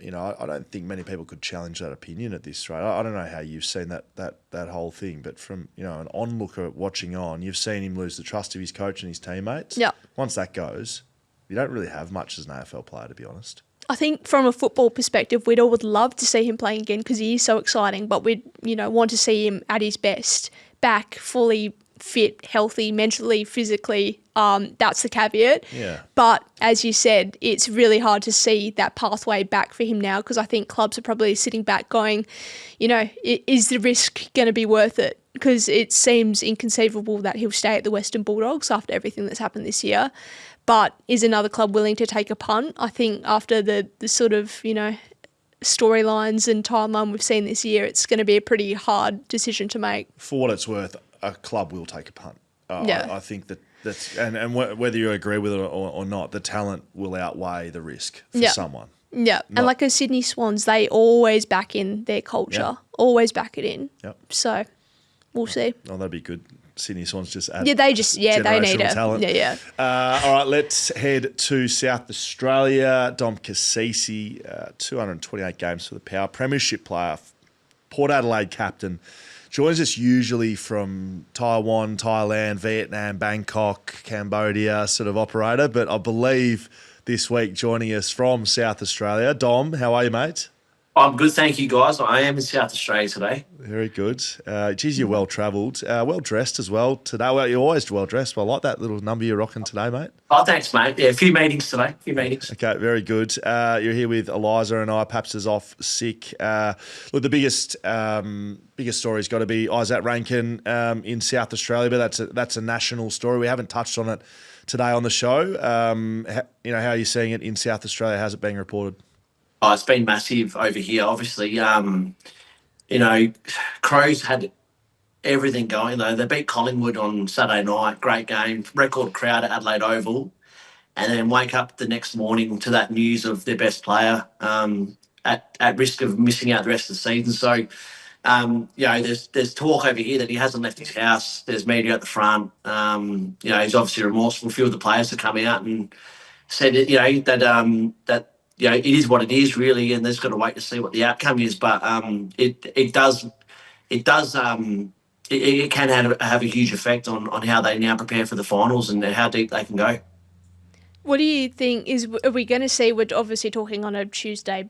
I don't think many people could challenge that opinion at this rate. I don't know how you've seen that whole thing, but from an onlooker watching on, you've seen him lose the trust of his coach and his teammates. Yeah. Once that goes, you don't really have much as an AFL player, to be honest. I think from a football perspective, we'd all would love to see him playing again because he is so exciting, but we'd want to see him at his best, back fully fit, healthy, mentally, physically. That's the caveat. Yeah. But as you said, it's really hard to see that pathway back for him now, because I think clubs are probably sitting back going, is the risk going to be worth it? Because it seems inconceivable that he'll stay at the Western Bulldogs after everything that's happened this year. But is another club willing to take a punt? I think after the sort of, storylines and timeline we've seen this year, it's going to be a pretty hard decision to make. For what it's worth, a club will take a punt. I think that's and whether you agree with it or not, the talent will outweigh the risk for someone. Yeah, and like as Sydney Swans, they always back in their culture, always back it in. Yep. So we'll see. Oh, that'd be good. Sydney Swans just add they need it. Talent. Yeah. All right, let's head to South Australia. Dom Cassisi, 228 games for the Power, premiership player, Port Adelaide captain, joins us usually from Taiwan, Thailand, Vietnam, Bangkok, Cambodia sort of operator, but I believe this week joining us from South Australia. Dom, how are you, mate? I'm good, thank you, guys. I am in South Australia today. Very good. Geez, you're well-travelled. Well-dressed as well today. Well, you're always well-dressed, but I like that little number you're rocking today, mate. Oh, thanks, mate. Yeah, a few meetings today, Okay, very good. You're here with Eliza and I. Paps is off sick. Look, the biggest story's got to be Isaac Rankin in South Australia, but that's a national story. We haven't touched on it today on the show. How are you seeing it in South Australia? How's it being reported? Oh, it's been massive over here. Obviously, Crows had everything going, though. They beat Collingwood on Saturday night. Great game. Record crowd at Adelaide Oval. And then wake up the next morning to that news of their best player at risk of missing out the rest of the season. So, there's talk over here that he hasn't left his house. There's media at the front. He's obviously remorseful. A few of the players have come out and said, that it is what it is, really, and there's got to wait to see what the outcome is. But it can have a huge effect on how they now prepare for the finals and how deep they can go. What do you think are we going to see? We're obviously talking on a Tuesday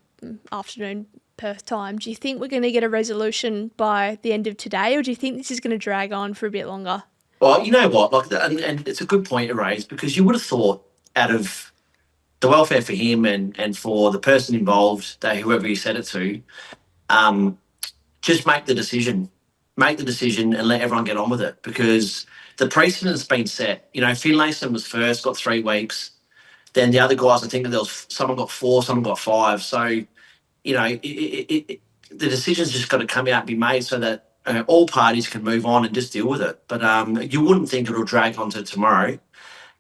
afternoon Perth time. Do you think we're going to get a resolution by the end of today, or do you think this is going to drag on for a bit longer? Well, you know what, and it's a good point to raise, because you would have thought, out of the welfare for him and for the person involved, whoever you said it to, just make the decision and let everyone get on with it, because the precedent's been set. Finlayson was first, got 3 weeks. Then the other guys, I think someone got 4, someone got 5. So, the decision's just got to come out and be made so that all parties can move on and just deal with it. But you wouldn't think it'll drag on to tomorrow.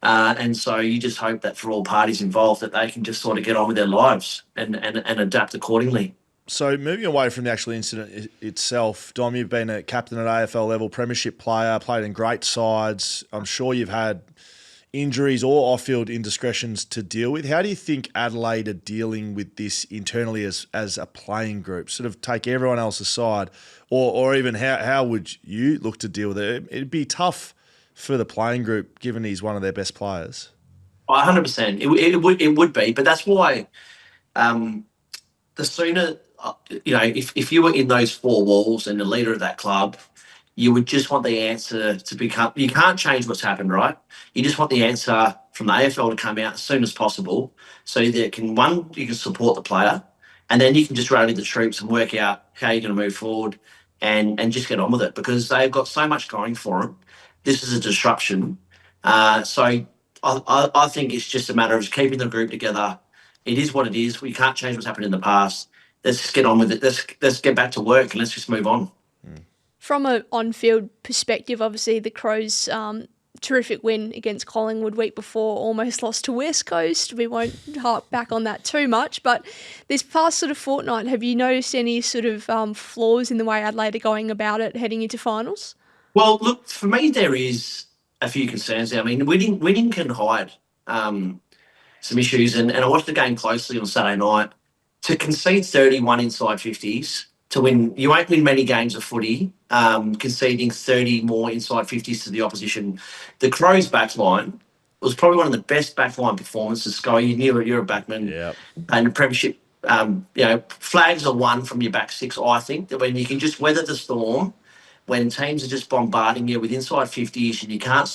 And so you just hope that for all parties involved that they can just sort of get on with their lives and adapt accordingly. So moving away from the actual incident itself, Dom, you've been a captain at AFL level, premiership player, played in great sides. I'm sure you've had injuries or off-field indiscretions to deal with. How do you think Adelaide are dealing with this internally as a playing group? Sort of take everyone else aside, or even how would you look to deal with it? It'd be tough for the playing group, given he's one of their best players. 100%. It would be, but that's why the sooner, if you were in those four walls and the leader of that club, you would just want the answer to become. You can't change what's happened, right? You just want the answer from the AFL to come out as soon as possible, so that you can support the player, and then you can just rally the troops and work out how you're going to move forward, and just get on with it, because they've got so much going for them. This is a disruption, so I think it's just a matter of keeping the group together. It is what it is. We can't change what's happened in the past. Let's just get on with it. Let's get back to work and let's just move on. From an on-field perspective, obviously the Crows' terrific win against Collingwood week before almost lost to West Coast. We won't harp back on that too much, but this past sort of fortnight, have you noticed any sort of flaws in the way Adelaide are going about it heading into finals? Well, look, for me there is a few concerns there. I mean, winning can hide some issues, and I watched the game closely on Saturday night. To concede 31 inside 50s, to win, you won't win many games of footy, conceding 30 more inside 50s to the opposition. The Crows' backline was probably one of the best backline performances. Schoey, you're a backman, Yep. And the premiership, flags are won from your back six. I think that when you can just weather the storm, when teams are just bombarding you with inside 50s and you can't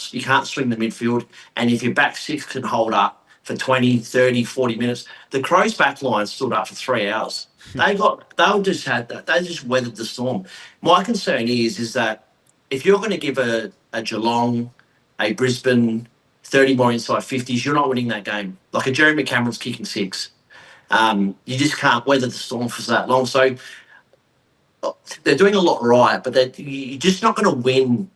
swing the midfield, and if your back six can hold up for 20, 30, 40 minutes. The Crows' back line stood up for 3 hours. They just weathered the storm. My concern is that if you're going to give a Geelong, a Brisbane 30 more inside 50s, you're not winning that game. Like a Jeremy Cameron's kicking six. You just can't weather the storm for that long. So they're doing a lot right, but you're just not going to win.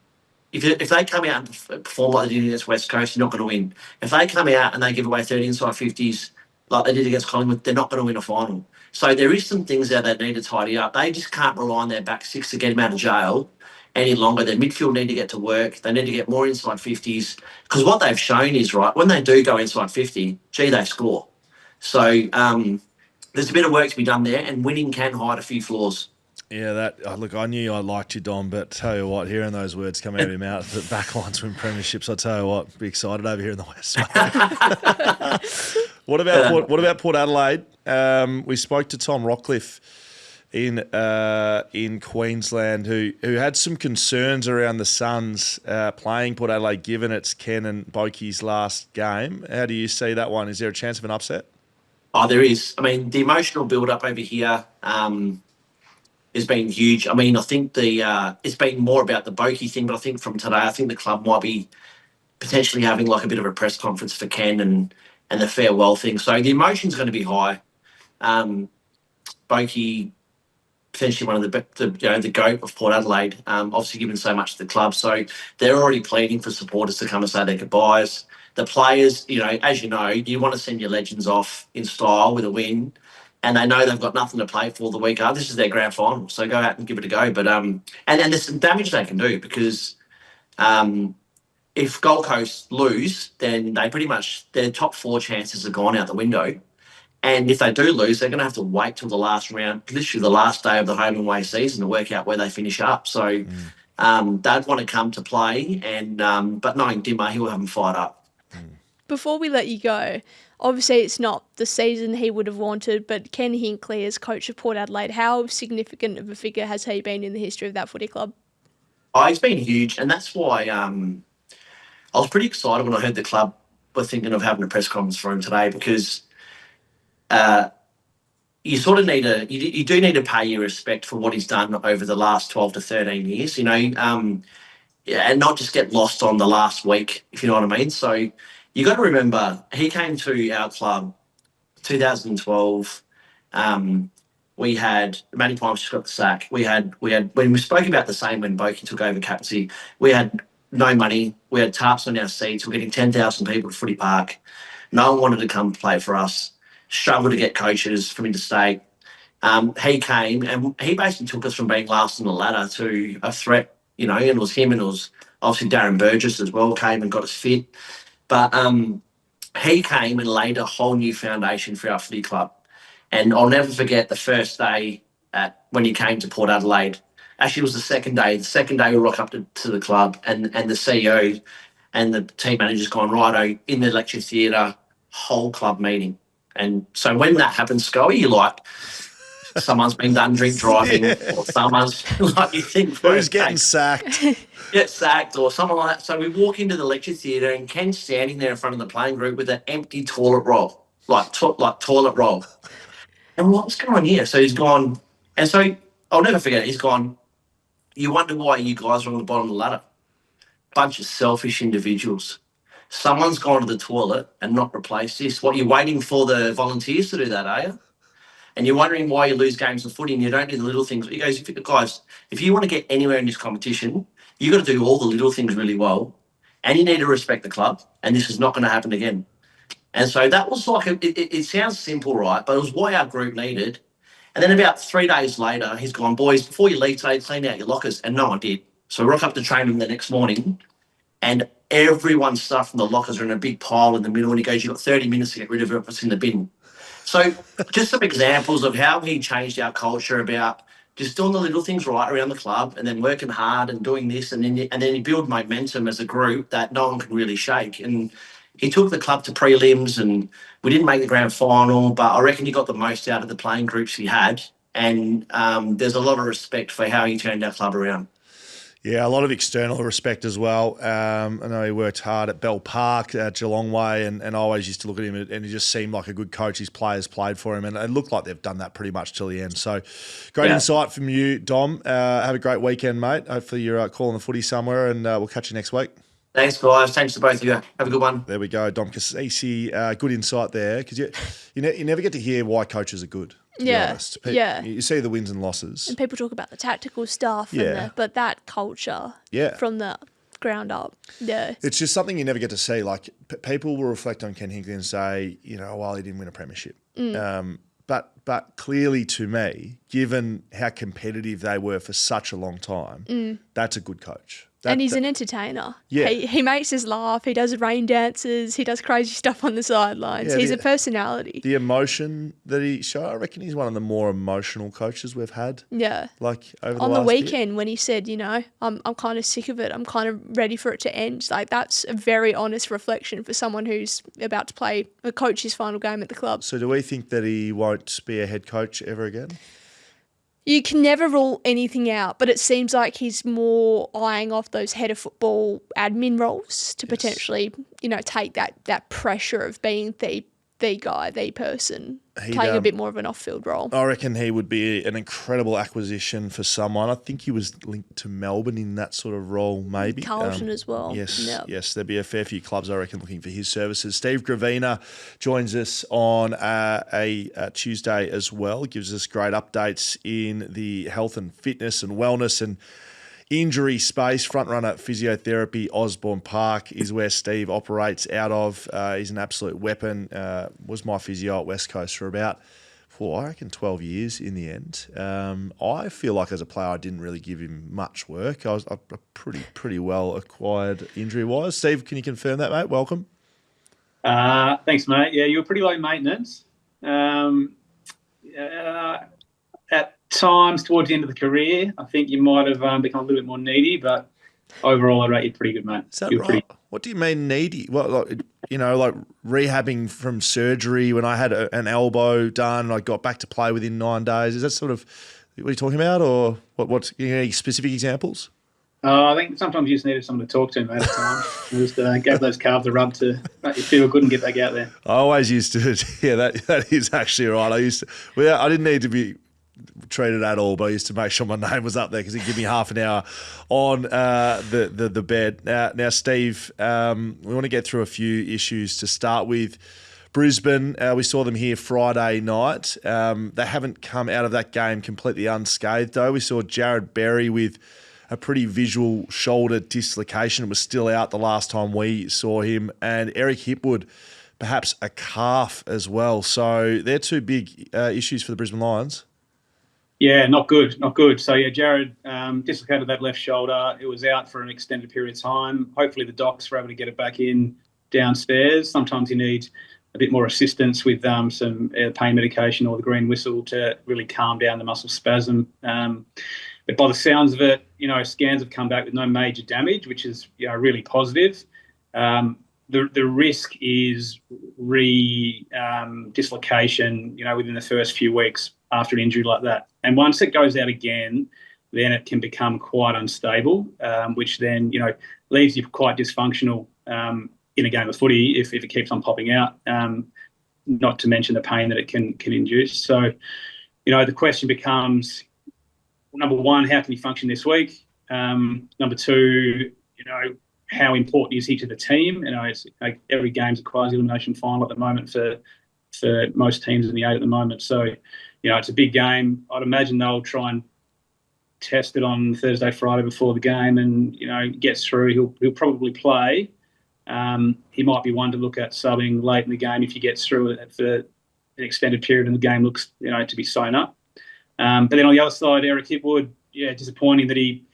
If they come out and perform like they did against West Coast, you're not going to win. If they come out and they give away 30 inside 50s like they did against Collingwood, they're not going to win a final. So there is some things there that need to tidy up. They just can't rely on their back six to get them out of jail any longer. Their midfield need to get to work. They need to get more inside 50s, because what they've shown is, right, when they do go inside 50, they score. So there's a bit of work to be done there, and winning can hide a few flaws. Yeah, look, I knew I liked you, Dom, but tell you what, hearing those words come out of your mouth, that backlines win premierships, I tell you what, be excited over here in the West. What about Port Adelaide? We spoke to Tom Rockliff in Queensland, who had some concerns around the Suns playing Port Adelaide, given it's Ken and Boakey's last game. How do you see that one? Is there a chance of an upset? Oh, there is. I mean, the emotional build-up over here has been huge. I mean, I think it's been more about the Boakey thing, but I think from today, I think the club might be potentially having like a bit of a press conference for Ken and the farewell thing. So the emotion's going to be high. Boakey, potentially one of the GOAT of Port Adelaide, obviously given so much to the club. So they're already pleading for supporters to come and say their goodbyes. The players, as you want to send your legends off in style with a win, and they know they've got nothing to play for the week after. This is their grand final, so go out and give it a go. But and there's some damage they can do, because if Gold Coast lose, then they pretty much, their top four chances are gone out the window. And if they do lose, they're going to have to wait till the last round, literally the last day of the home and away season, to work out where they finish up. So they'd want to come to play, and but knowing Dimmer, he'll have them fired up. Before we let you go, obviously it's not the season he would have wanted, but Ken Hinkley as coach of Port Adelaide, how significant of a figure has he been in the history of that footy club? Oh, he's been huge, and that's why I was pretty excited when I heard the club were thinking of having a press conference for him today, because you sort of you do need to pay your respect for what he's done over the last 12 to 13 years, and not just get lost on the last week, if you know what I mean. So you got to remember, he came to our club 2012. We had Matty Pipes just got the sack. We had when we spoke about the same when Boakey took over captaincy, we had no money. We had tarps on our seats. We're getting 10,000 people to Footy Park. No one wanted to come play for us. Struggled to get coaches from interstate. He came and he basically took us from being last on the ladder to a threat, and it was him and it was obviously Darren Burgess as well came and got us fit. But he came and laid a whole new foundation for our footy club. And I'll never forget the first day when he came to Port Adelaide. Actually, it was the second day. The second day we rock up to the club and the CEO and the team manager's gone, righto, in the lecture theatre, whole club meeting. And so when that happens, Schoey, you're like, someone's been done drink driving or someone's, like, you think... Who's getting sacked? Get sacked or something like that. So we walk into the lecture theatre and Ken's standing there in front of the playing group with an empty toilet roll, like toilet roll. And what's going on here? So he's gone, and so I'll never forget it. He's gone, you wonder why you guys are on the bottom of the ladder. Bunch of selfish individuals. Someone's gone to the toilet and not replaced this. What, you're waiting for the volunteers to do that, are you? And you're wondering why you lose games of footy and you don't do the little things. He goes, guys, if you want to get anywhere in this competition, you've got to do all the little things really well and you need to respect the club, and this is not going to happen again. And so that was like, it sounds simple, right? But it was what our group needed. And then about 3 days later, he's gone, boys, before you leave today, clean out your lockers. And no one did. So we rock up to training the next morning and everyone's stuff from the lockers are in a big pile in the middle. And he goes, you've got 30 minutes to get rid of it. It's in the bin. So just some examples of how he changed our culture about just doing the little things right around the club and then working hard and doing this. And then you build momentum as a group that no one can really shake. And he took the club to prelims and we didn't make the grand final, but I reckon he got the most out of the playing groups he had. And there's a lot of respect for how he turned our club around. Yeah, a lot of external respect as well. I know he worked hard at Bell Park, at Geelong Way, and I always used to look at him and he just seemed like a good coach. His players played for him, and it looked like they've done that pretty much till the end. So great insight from you, Dom. Have a great weekend, mate. Hopefully you're calling the footy somewhere, and we'll catch you next week. Thanks, guys. Thanks to both of you. Have a good one. There we go, Dom Cassisi. Good insight there, because you never get to hear why coaches are good. To be honest. You see the wins and losses. And people talk about the tactical stuff, but that culture from the ground up, it's just something you never get to see. Like, people will reflect on Ken Hinkley and say, well, he didn't win a premiership. But clearly to me, given how competitive they were for such a long time, that's a good coach. And he's an entertainer. Yeah. He makes us laugh. He does rain dances. He does crazy stuff on the sidelines. Yeah, he's a personality. The emotion that he showed, I reckon he's one of the more emotional coaches we've had. Yeah. Like over the on last the weekend year. When he said, I'm kind of sick of it. I'm kind of ready for it to end. Like, that's a very honest reflection for someone who's about to play a coach's final game at the club. So do we think that he won't be a head coach ever again? You can never rule anything out, but it seems like he's more eyeing off those head of football admin roles to potentially, take that pressure of being the guy, the person, playing a bit more of an off-field role. I reckon he would be an incredible acquisition for someone. I think he was linked to Melbourne in that sort of role, maybe. Carlton as well. Yes, there'd be a fair few clubs, I reckon, looking for his services. Steve Gravina joins us on a Tuesday as well. Gives us great updates in the health and fitness and wellness and injury space. Frontrunner Physiotherapy, Osborne Park is where Steve operates out of. He's an absolute weapon. Was my physio at West Coast for about, I reckon, 12 years in the end. I feel like as a player I didn't really give him much work. I was a pretty well acquired injury-wise. Steve, can you confirm that, mate? Welcome. Thanks, mate. Yeah, you were pretty low maintenance. At times towards the end of the career, I think you might have become a little bit more needy, but overall, I'd rate you pretty good, mate. Is that right? What do you mean needy? What, like rehabbing from surgery when I had an elbow done and I got back to play within 9 days? Is that sort of what you're talking about, or what's any specific examples? I think sometimes you just needed someone to talk to, mate, at times. Just gave those calves a rub to make you feel good and get back out there. I always used to. Yeah, that is actually right. I didn't need to be treated at all, but I used to make sure my name was up there because he'd give me half an hour on the bed. Now, Steve, we want to get through a few issues to start with. Brisbane, we saw them here Friday night. They haven't come out of that game completely unscathed, though. We saw Jared Berry with a pretty visual shoulder dislocation. It was still out the last time we saw him. And Eric Hipwood, perhaps a calf as well. So they're two big issues for the Brisbane Lions. Yeah, not good. So, yeah, Jared dislocated that left shoulder. It was out for an extended period of time. Hopefully the docs were able to get it back in downstairs. Sometimes you need a bit more assistance with some pain medication or the green whistle to really calm down the muscle spasm. But by the sounds of it, scans have come back with no major damage, which is really positive. The risk is dislocation, within the first few weeks after an injury like that. And once it goes out again, then it can become quite unstable, which then, leaves you quite dysfunctional in a game of footy if it keeps on popping out, not to mention the pain that it can induce. So, the question becomes, number one, how can he function this week? Number two, how important is he to the team? It's like every game's a quasi-elimination final at the moment for most teams in the 8 at the moment. So, it's a big game. I'd imagine they'll try and test it on Thursday, Friday before the game, and gets through. He'll probably play. He might be one to look at subbing late in the game if he gets through it for an extended period and the game looks to be sewn up. But then on the other side, Eric Hipwood, disappointing that he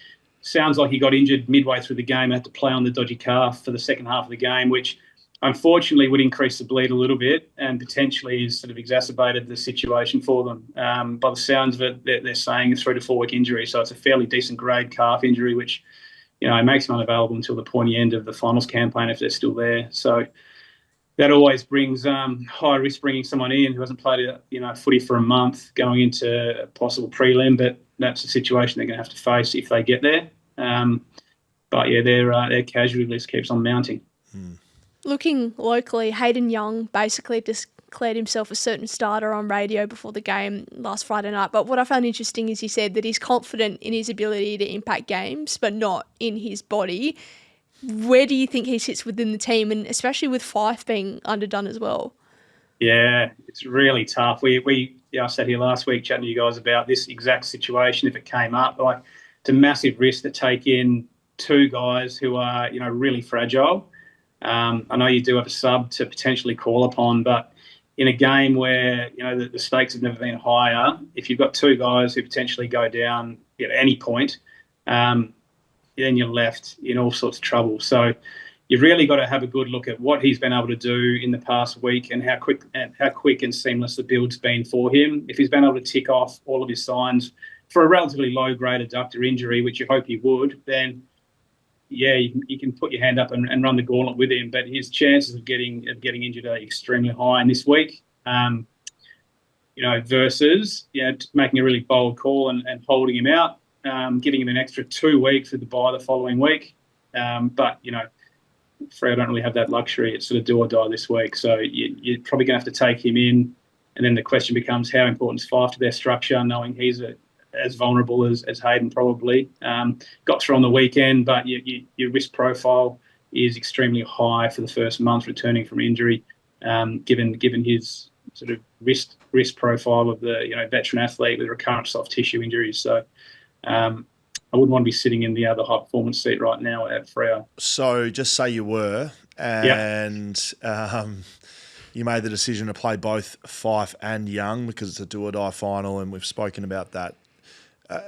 sounds like he got injured midway through the game and had to play on the dodgy calf for the second half of the game, which unfortunately would increase the bleed a little bit and potentially has sort of exacerbated the situation for them. By the sounds of it, they're saying a 3 to 4 week injury, so it's a fairly decent grade calf injury, which makes them unavailable until the pointy end of the finals campaign if they're still there. So that always brings high risk bringing someone in who hasn't played footy for a month going into a possible prelim, but that's a situation they're going to have to face if they get there. But yeah, their casualty list keeps on mounting. Looking locally, Hayden Young basically declared himself a certain starter on radio before the game last Friday night. But what I found interesting is he said that he's confident in his ability to impact games, but not in his body. Where do you think he sits within the team, and especially with Fife being underdone as well? Yeah, it's really tough. I sat here last week chatting to you guys about this exact situation if it came up. Like, it's a massive risk to take in 2 guys who are, really fragile. I know you do have a sub to potentially call upon, but in a game where, the stakes have never been higher, if you've got 2 guys who potentially go down at any point, then you're left in all sorts of trouble. So you've really got to have a good look at what he's been able to do in the past week and how quick and seamless the build's been for him. If he's been able to tick off all of his signs for a relatively low-grade adductor injury, which you hope he would, then you can put your hand up and run the gauntlet with him. But his chances of getting injured are extremely high in this week. Versus making a really bold call and holding him out, giving him an extra 2 weeks with the bye the following week. But Freo don't really have that luxury. It's sort of do or die this week. So you're probably going to have to take him in. And then the question becomes, how important is Fife to their structure, knowing he's as vulnerable as Hayden probably. Got through on the weekend, but your risk profile is extremely high for the first month returning from injury, given his sort of risk profile of the veteran athlete with recurrent soft tissue injuries. So I wouldn't want to be sitting in the other high performance seat right now at Freo. So just say you were, and you made the decision to play both Fife and Young because it's a do or die final, and we've spoken about that.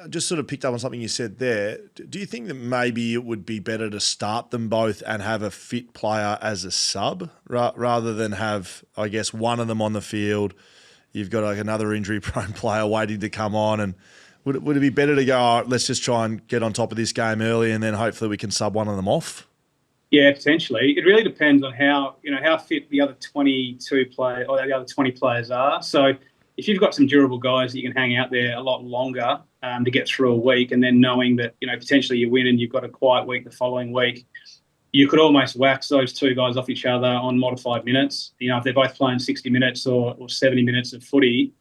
Just sort of picked up on something you said there. Do you think that maybe it would be better to start them both and have a fit player as a sub rather than have, I guess, one of them on the field? You've got like another injury-prone player waiting to come on, and would it be better to go, let's just try and get on top of this game early and then hopefully we can sub one of them off? Yeah, potentially. It really depends on how fit the other 22 players or the other 20 players are. So if you've got some durable guys that you can hang out there a lot longer to get through a week, and then knowing that potentially you win and you've got a quiet week the following week, you could almost wax those 2 guys off each other on modified minutes. If they're both playing 60 minutes or 70 minutes of footy,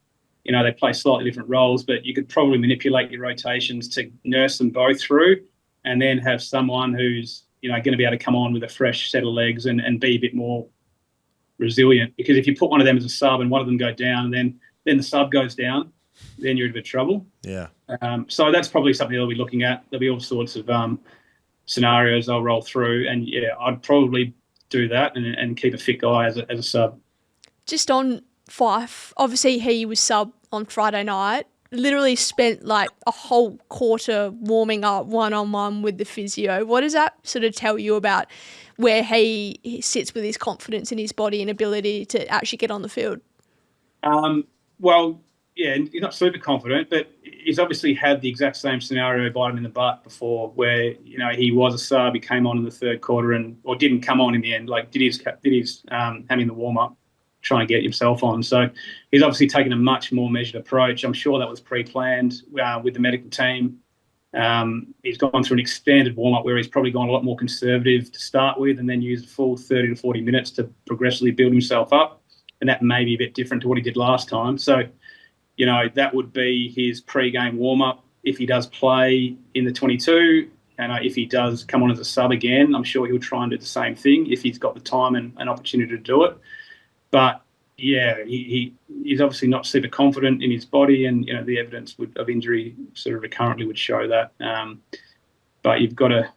they play slightly different roles, but you could probably manipulate your rotations to nurse them both through, and then have someone who's going to be able to come on with a fresh set of legs and be a bit more resilient. Because if you put one of them as a sub and one of them go down, and then the sub goes down, then you're in a bit of trouble. Yeah. So that's probably something they'll be looking at. There'll be all sorts of scenarios they'll roll through, and I'd probably do that and keep a fit guy as a sub. Just on Fife, obviously he was sub on Friday night. literally spent like a whole quarter warming up one-on-one with the physio. What does that sort of tell you about where he sits with his confidence in his body and ability to actually get on the field? Well, yeah, he's not super confident, but he's obviously had the exact same scenario bite him in the butt before, where he was a sub, he came on in the third quarter or didn't come on in the end, like did his having the warm up, trying to get himself on. So he's obviously taken a much more measured approach. I'm sure that was pre-planned with the medical team. He's gone through an extended warm up where he's probably gone a lot more conservative to start with, and then used a full 30 to 40 minutes to progressively build himself up. And that may be a bit different to what he did last time. So, that would be his pre-game warm-up. If he does play in the 22, and if he does come on as a sub again, I'm sure he'll try and do the same thing if he's got the time and an opportunity to do it. But, yeah, he's obviously not super confident in his body, and, the evidence of injury sort of recurrently would show that. But you've got to,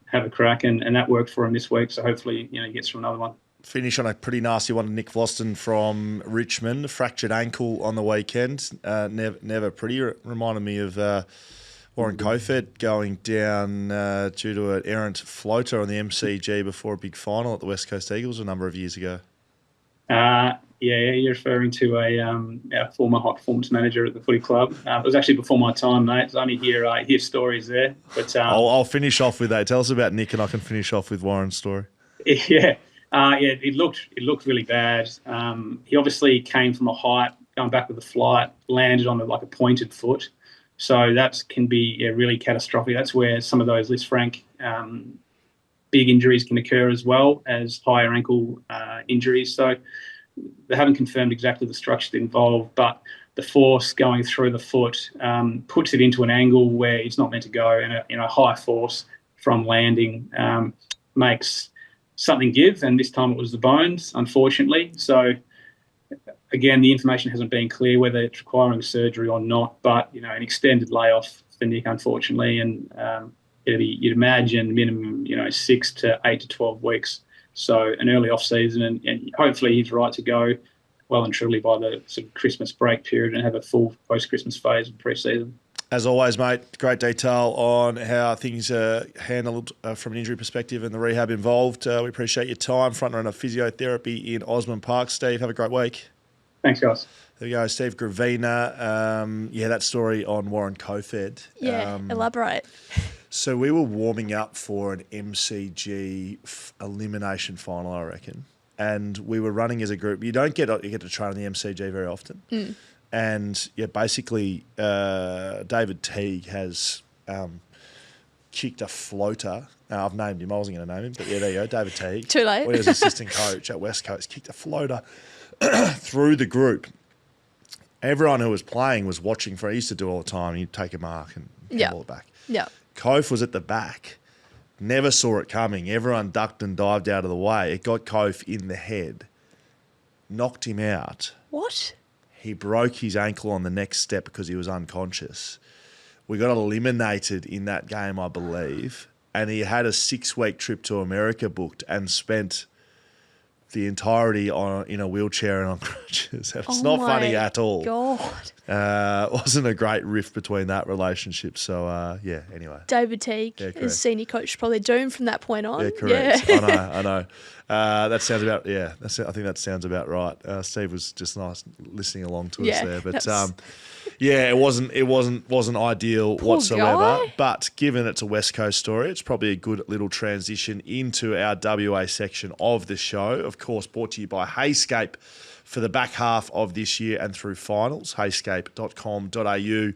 have a crack, and that worked for him this week. So hopefully, he gets through another one. Finish on a pretty nasty one. Nick Vlosten from Richmond, fractured ankle on the weekend. Never pretty. Reminded me of Warren Kofed going down due to an errant floater on the MCG before a big final at the West Coast Eagles a number of years ago. Yeah, you're referring to our former high performance manager at the footy club. It was actually before my time, mate. I only hear stories there. But I'll finish off with that. Tell us about Nick, and I can finish off with Warren's story. Yeah. It looked really bad. He obviously came from a height, going back with the flight, landed on a pointed foot. So that can be really catastrophic. That's where some of those Liz Frank big injuries can occur, as well as higher ankle injuries. So they haven't confirmed exactly the structure involved, but the force going through the foot puts it into an angle where it's not meant to go, and a high force from landing makes something give, and this time it was the bones, unfortunately. So again, the information hasn't been clear whether it's requiring surgery or not, but an extended layoff for Nick, unfortunately, and you'd imagine minimum 6 to 8 to 12 weeks. So an early off season, and hopefully he's right to go well and truly by the sort of Christmas break period and have a full post-Christmas phase of pre-season. As always, mate, great detail on how things are handled from an injury perspective and the rehab involved. We appreciate your time. Front runner physiotherapy in Osborne Park. Steve, have a great week. Thanks, guys. There we go, Steve Gravina. That story on Warren Kofed. Yeah, elaborate. So we were warming up for an MCG elimination final, I reckon. And we were running as a group. You get to train on the MCG very often. Mm. And basically, David Teague has kicked a floater. I've named him. I wasn't going to name him, but there you go, David Teague. Too late. When he was assistant coach at West Coast, kicked a floater through the group. Everyone who was playing was watching for. He used to do it all the time. He'd take a mark and ball it back. Yeah. Kof was at the back. Never saw it coming. Everyone ducked and dived out of the way. It got Kof in the head, knocked him out. What? He broke his ankle on the next step because he was unconscious. We got eliminated in that game, I believe, and he had a 6-week trip to America booked and spent the entirety in a wheelchair and on crutches. It's not funny at all. God. It wasn't a great rift between that relationship. So, anyway. David Teague as senior coach probably doomed from that point on. Yeah, correct. Yeah. I know. That sounds about, I think that sounds about right. Steve was just nice listening along to us there. But, it wasn't ideal whatsoever. Guy. But given it's a West Coast story, it's probably a good little transition into our WA section of the show. Of course, brought to you by Heyscape for the back half of this year and through finals. Heyscape.com.au.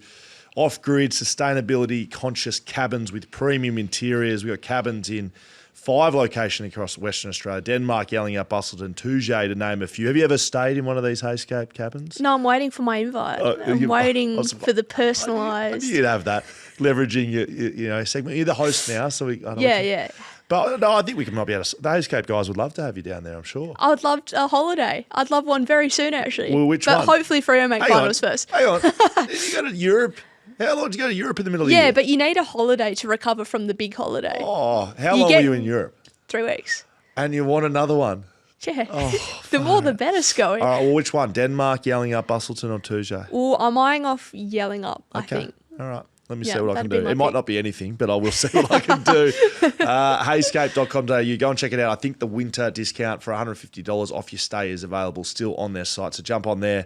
Off-grid, sustainability-conscious cabins with premium interiors. We've got cabins in 5 locations across Western Australia: Denmark, Yallingup, Busselton, Toujay, to name a few. Have you ever stayed in one of these Heyscape cabins? No, I'm waiting for my invite. I'm waiting for the personalised. Maybe you'd have that, leveraging your segment. You're the host now, so yeah. But no, I think we might be able to. The Heyscape guys would love to have you down there, I'm sure. I would love a holiday. I'd love one very soon, actually. Well, which one? But hopefully Freo make finals first. Hang on. You go to Europe. How long did you go to Europe in the middle of the year? Yeah, but you need a holiday to recover from the big holiday. Oh, how long were you in Europe? 3 weeks. And you want another one? Yeah. Oh, the more the better, Schoey. All right, well, which one? Denmark, yelling up, Bustleton, or Tuesday? Well, I'm eyeing off yelling up, I think. All right. Let me Yeah, see what I can that'd be do. my It might pick. not be anything, but I will see what I can do. Heyscape.com.au. Go and check it out. I think the winter discount for $150 off your stay is available still on their site. So jump on there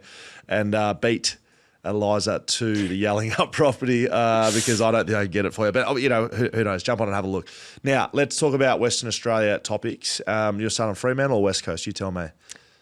and beat Eliza to the yelling up property because I don't think I can get it for you. But, who knows? Jump on and have a look. Now, let's talk about Western Australia topics. You're starting on Fremantle or West Coast? You tell me.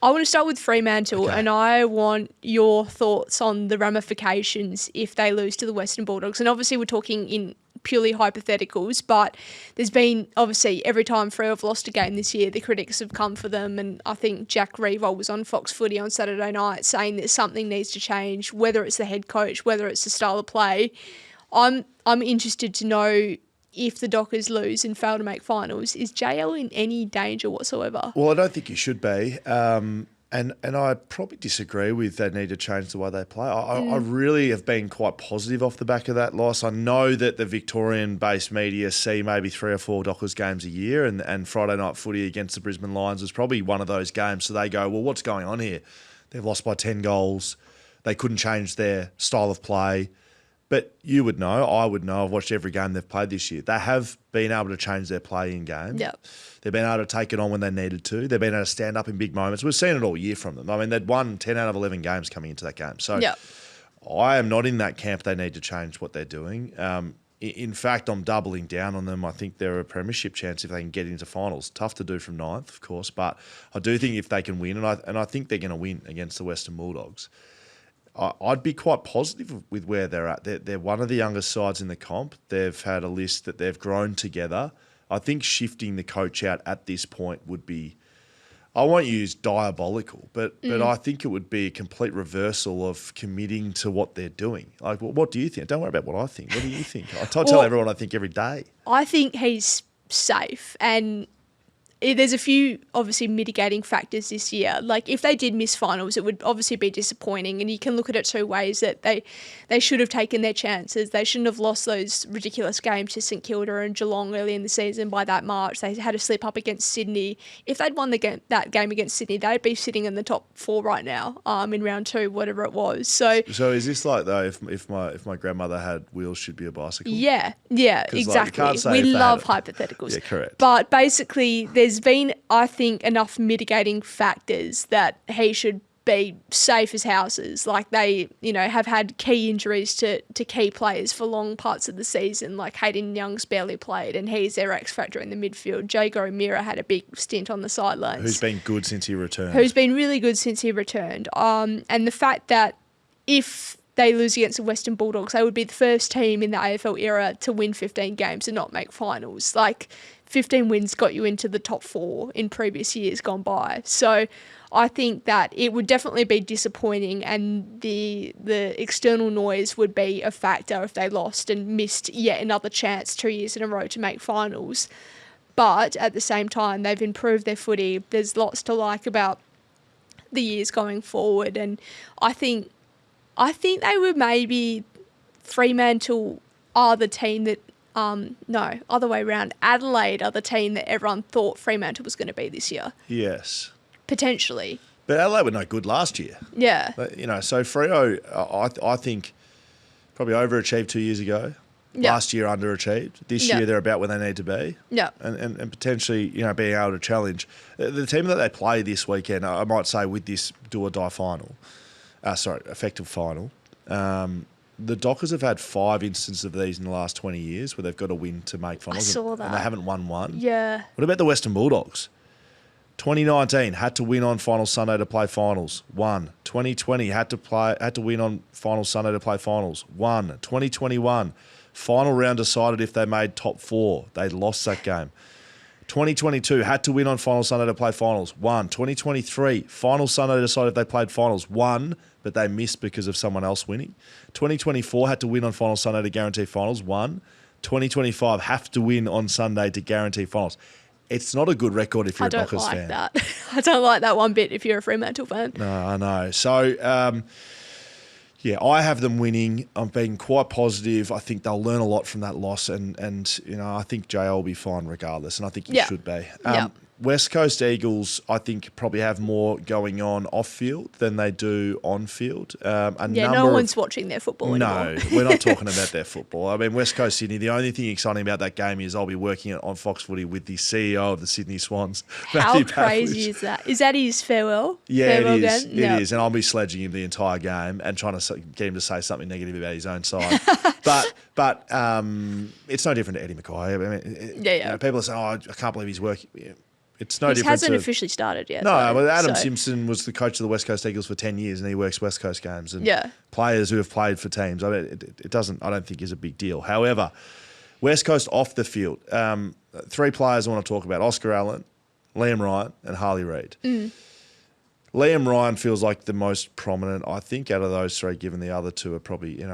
I want to start with Fremantle, and I want your thoughts on the ramifications if they lose to the Western Bulldogs. And obviously we're talking in purely hypotheticals, but there's been, obviously, every time Freo have lost a game this year, the critics have come for them. And I think Jack Revolt was on Fox Footy on Saturday night saying that something needs to change, whether it's the head coach, whether it's the style of play. I'm interested to know, if the Dockers lose and fail to make finals, is JL in any danger whatsoever? Well, I don't think you should be. And I probably disagree with they need to change the way they play. I really have been quite positive off the back of that loss. I know that the Victorian-based media see maybe 3 or 4 Dockers games a year, and Friday night footy against the Brisbane Lions was probably one of those games. So they go, well, what's going on here? They've lost by 10 goals. They couldn't change their style of play. But you would know, I would know, I've watched every game they've played this year. They have been able to change their play in game. Yep. They've been able to take it on when they needed to. They've been able to stand up in big moments. We've seen it all year from them. I mean, they'd won 10 out of 11 games coming into that game. So Yep. I am not in that camp they need to change what they're doing. In fact, I'm doubling down on them. I think they're a premiership chance if they can get into finals. Tough to do from 9th, of course, but I do think if they can win, and I think they're going to win against the Western Bulldogs, I'd be quite positive with where they're at. They're one of the youngest sides in the comp. They've had a list that they've grown together. I think shifting the coach out at this point would be, I won't use diabolical, but I think it would be a complete reversal of committing to what they're doing. Like, what do you think? Don't worry about what I think. What do you think? I tell everyone I think every day. I think he's safe, and there's a few, obviously, mitigating factors this year. Like, if they did miss finals, it would obviously be disappointing, and you can look at it 2 ways, that they should have taken their chances. They shouldn't have lost those ridiculous games to St Kilda and Geelong early in the season by that much. They had a slip up against Sydney. If they'd won that game against Sydney, they'd be sitting in the top 4 right now, in round 2, whatever it was. So is this like, though, if my grandmother had wheels, she'd be a bicycle? Yeah, exactly. Like, we love hypotheticals. Yeah, correct. But basically, there's been, I think, enough mitigating factors that he should be safe as houses. Like, they, have had key injuries to key players for long parts of the season. Like, Hayden Young's barely played, and he's their X factor in the midfield. Jago Mira had a big stint on the sidelines. Who's been good since he returned. Who's been really good since he returned. And the fact that if they lose against the Western Bulldogs, they would be the first team in the AFL era to win 15 games and not make finals. Like, 15 wins got you into the top 4 in previous years gone by. So I think that it would definitely be disappointing, and the external noise would be a factor if they lost and missed yet another chance 2 years in a row to make finals. But at the same time, they've improved their footy. There's lots to like about the years going forward, and I think they were maybe Fremantle are the team that no, other way around. Adelaide are the team that everyone thought Fremantle was going to be this year. Yes. Potentially. But Adelaide were no good last year. Yeah. But, so Freo, I think, probably overachieved 2 years ago. Yeah. Last year underachieved. This Yeah. year they're about where they need to be. Yeah. And potentially, being able to challenge. The team that they play this weekend, I might say, with this do-or-die final, effective final, the Dockers have had 5 instances of these in the last 20 years where they've got to win to make finals. I saw that. And they haven't won one. Yeah. What about the Western Bulldogs? 2019 had to win on final Sunday to play finals. 1. 2020 had to win on final Sunday to play finals. 1. 2021 final round decided if they made top 4. They lost that game. 2022 had to win on final Sunday to play finals. 1. 2023 final Sunday decided if they played finals. 1, but they missed because of someone else winning. 2024 had to win on final Sunday to guarantee finals. 1. 2025 have to win on Sunday to guarantee finals. It's not a good record if you're a Dockers fan. I don't like that. I don't like that one bit if you're a Fremantle fan. No, I know. So, I have them winning. I'm being quite positive. I think they'll learn a lot from that loss, and I think JL will be fine regardless, and I think he should be. West Coast Eagles, I think, probably have more going on off-field than they do on-field. No one's watching their football anymore. No, we're not talking about their football. I mean, West Coast Sydney, the only thing exciting about that game is I'll be working on Fox Footy with the CEO of the Sydney Swans. How crazy is that? Is that his farewell? Yeah, farewell it is. game? It is. And I'll be sledging him the entire game and trying to get him to say something negative about his own side. but it's no different to Eddie McKay. I mean, you know, people are saying, I can't believe he's working. It's no different. He hasn't officially started yet. No, but Adam Simpson was the coach of the West Coast Eagles for 10 years and he works West Coast games. And players who have played for teams, I mean, it doesn't, I don't think is a big deal. However, West Coast off the field, 3 players I want to talk about, Oscar Allen, Liam Ryan and Harley Reid. Liam Ryan feels like the most prominent, I think, out of those 3, given the other 2 are probably,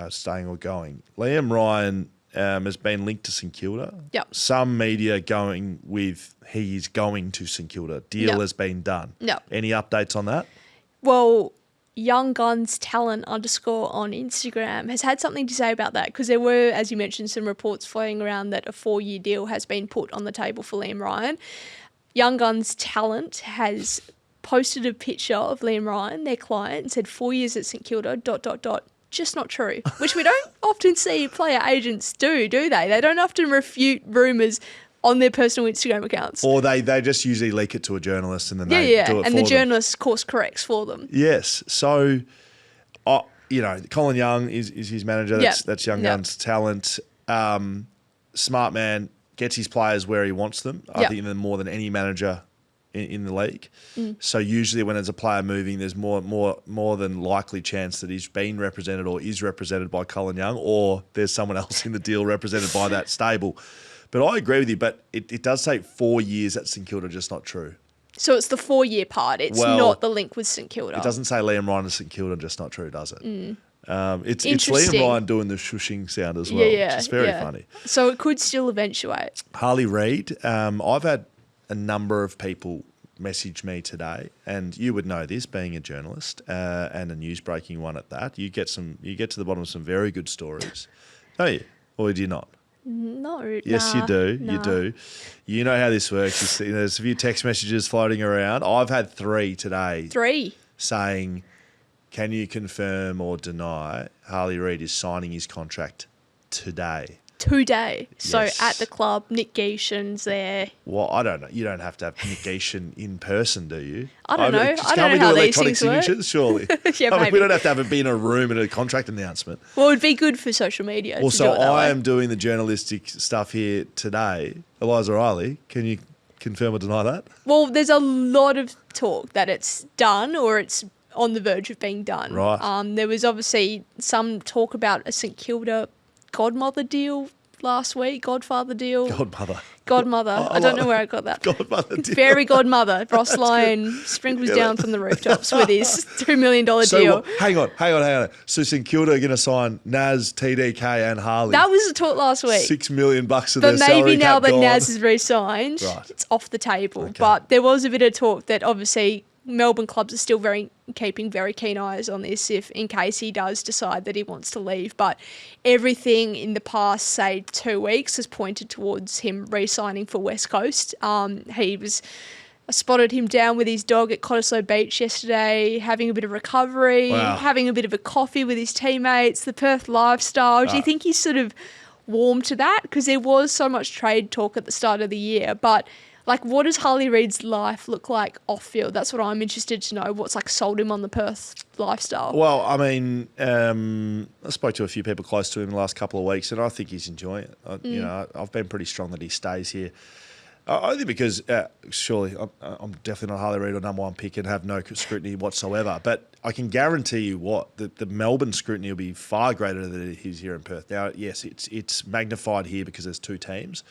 staying or going. Liam Ryan has been linked to St Kilda. Yep. Some media going with he is going to St Kilda. Deal has been done. Yep. Any updates on that? Well, Young Guns Talent _ on Instagram has had something to say about that because there were, as you mentioned, some reports floating around that a 4-year deal has been put on the table for Liam Ryan. Young Guns Talent has posted a picture of Liam Ryan, their client, and said 4 years at St Kilda, ... just not true, which we don't often see player agents do they? They don't often refute rumours on their personal Instagram accounts. Or they just usually leak it to a journalist and then they do it for and the them. journalist course corrects for them. Yes. So, Colin Young is his manager. That's Young Guns Talent. Smart man, gets his players where he wants them. I think more than any manager in the league. So usually when there's a player moving, there's more than likely chance that he's been represented or is represented by Colin Young, or there's someone else in the deal represented by that stable. But I agree with you, but it does take 4 years at St Kilda, just not true. So it's the 4-year part. It's not the link with St Kilda. It doesn't say Liam Ryan to St Kilda, just not true, does it? It's Liam Ryan doing the shushing sound as well, which is very funny. So it could still eventuate. Harley Reid, I've had a number of people message me today, and you would know this, being a journalist and a news breaking one at that. You get to the bottom of some very good stories, don't you? Or do you not? No. Yes, you do. You do. You know how this works. You see, there's a few text messages floating around. I've had 3 today. 3 saying, can you confirm or deny Harley Reid is signing his contract today? Today. So Yes. at the club, Nick Geeshan's there. Well, I don't know. You don't have to have Nick Geeshan in person, do you? I don't know. I Can't don't we know how do these electronic things work. signatures? Surely. Yeah, I mean, we maybe. don't have to have it be in a room and a contract announcement. Well, it'd be good for social media. Well, to so do it that I way. am doing the journalistic stuff here today. Eliza Reilly, can you confirm or deny that? Well, there's a lot of talk that it's done or it's on the verge of being done. Right. There was obviously some talk about a St Kilda godmother deal last week, godfather deal. Godmother. I don't know where I got that. Godmother deal. Fairy godmother. Ross Lyon sprinkles down from the rooftops with his $2 million deal. Hang on. So St Kilda are going to sign Naz, TDK and Harley. That was the talk last week. $6 million of But their salary maybe now cap that gone. Naz is re-signed, Right. it's off the table. Okay. But there was a bit of talk that obviously Melbourne clubs are still keeping very keen eyes on this in case he does decide that he wants to leave. But everything in the past, say, 2 weeks has pointed towards him re-signing for West Coast. I spotted him down with his dog at Cottesloe Beach yesterday, having a bit of recovery, having a bit of a coffee with his teammates, the Perth lifestyle. Do you think he's sort of warm to that? Because there was so much trade talk at the start of the year, but what does Harley Reid's life look like off field? That's what I'm interested to know. What's sold him on the Perth lifestyle? Well, I mean, I spoke to a few people close to him the last couple of weeks, and I think he's enjoying it. I've been pretty strong that he stays here. Only because, surely, I'm definitely not Harley Reid or number 1 pick and have no scrutiny whatsoever. But I can guarantee you the Melbourne scrutiny will be far greater than it is here in Perth. Now, yes, it's magnified here because there's 2 teams.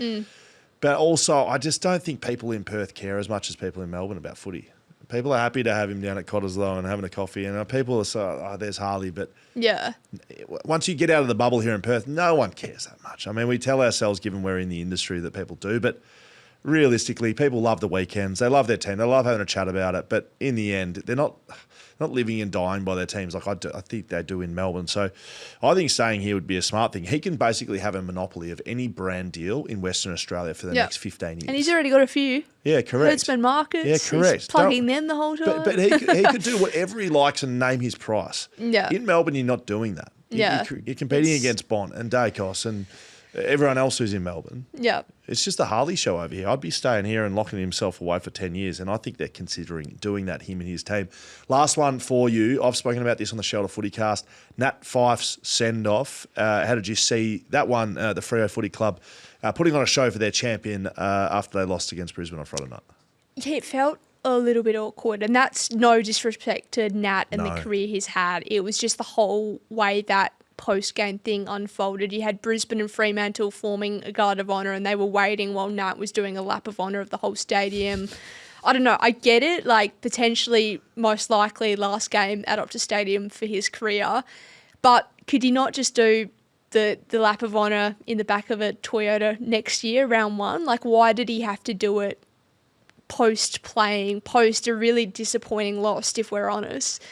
But also, I just don't think people in Perth care as much as people in Melbourne about footy. People are happy to have him down at Cottesloe and having a coffee. And people are so, there's Harley. But yeah, once you get out of the bubble here in Perth, no one cares that much. I mean, we tell ourselves, given we're in the industry, that people do. But realistically, people love the weekends. They love their team. They love having a chat about it. But in the end, they're not living and dying by their teams like I think they do in Melbourne. So I think staying here would be a smart thing. He can basically have a monopoly of any brand deal in Western Australia for the next 15 years. And he's already got a few. Yeah, correct. Herdsman Markets. Yeah, correct. He's plugging them the whole time. But he could do whatever he likes and name his price. Yeah. In Melbourne, you're not doing that. You're competing against Bont and Dacos and everyone else who's in Melbourne. Yeah. It's just a Harley show over here. I'd be staying here and locking himself away for 10 years, and I think they're considering doing that, him and his team. Last one for you. I've spoken about this on the Shelter Footycast. Nat Fyfe's send-off. How did you see that one, the Freo Footy Club, putting on a show for their champion after they lost against Brisbane on Friday night? Yeah, it felt a little bit awkward, and that's no disrespect to Nat and the career he's had. It was just the whole way that post-game thing unfolded. You had Brisbane and Fremantle forming a guard of honour, and they were waiting while Nat was doing a lap of honour of the whole stadium. I don't know. I get it. Like, potentially, most likely, last game at Optus Stadium for his career. But could he not just do the lap of honour in the back of a Toyota next year, round one? Like, why did he have to do it post-playing, post a really disappointing loss, if we're honest?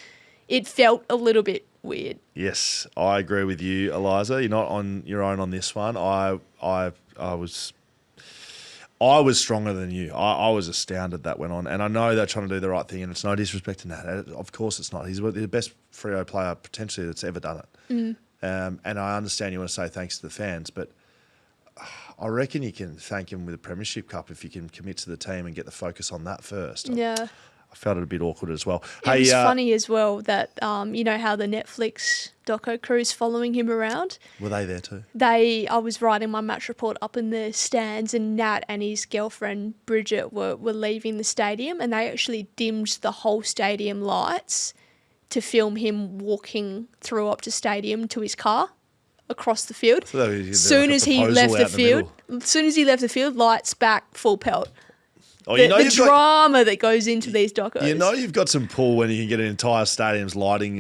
It felt a little bit weird. Yes, I agree with you, Eliza. You're not on your own on this one. I was stronger than you. I was astounded that went on, and I know they're trying to do the right thing, and it's no disrespect to Nat. Of course, it's not. He's the best Freo player potentially that's ever done it. And I understand you want to say thanks to the fans, but I reckon you can thank him with a Premiership Cup if you can commit to the team and get the focus on that first. Yeah. I felt it a bit awkward as well. It was funny as well that, you know how the Netflix doco crew's following him around? Were they there too? I was writing my match report up in the stands, and Nat and his girlfriend Bridget were leaving the stadium, and they actually dimmed the whole stadium lights to film him walking through up to stadium to his car across the field. So soon as he left the field, lights back, full pelt. Oh, the drama that goes into these docos. You know you've got some pull when you can get an entire stadium's lighting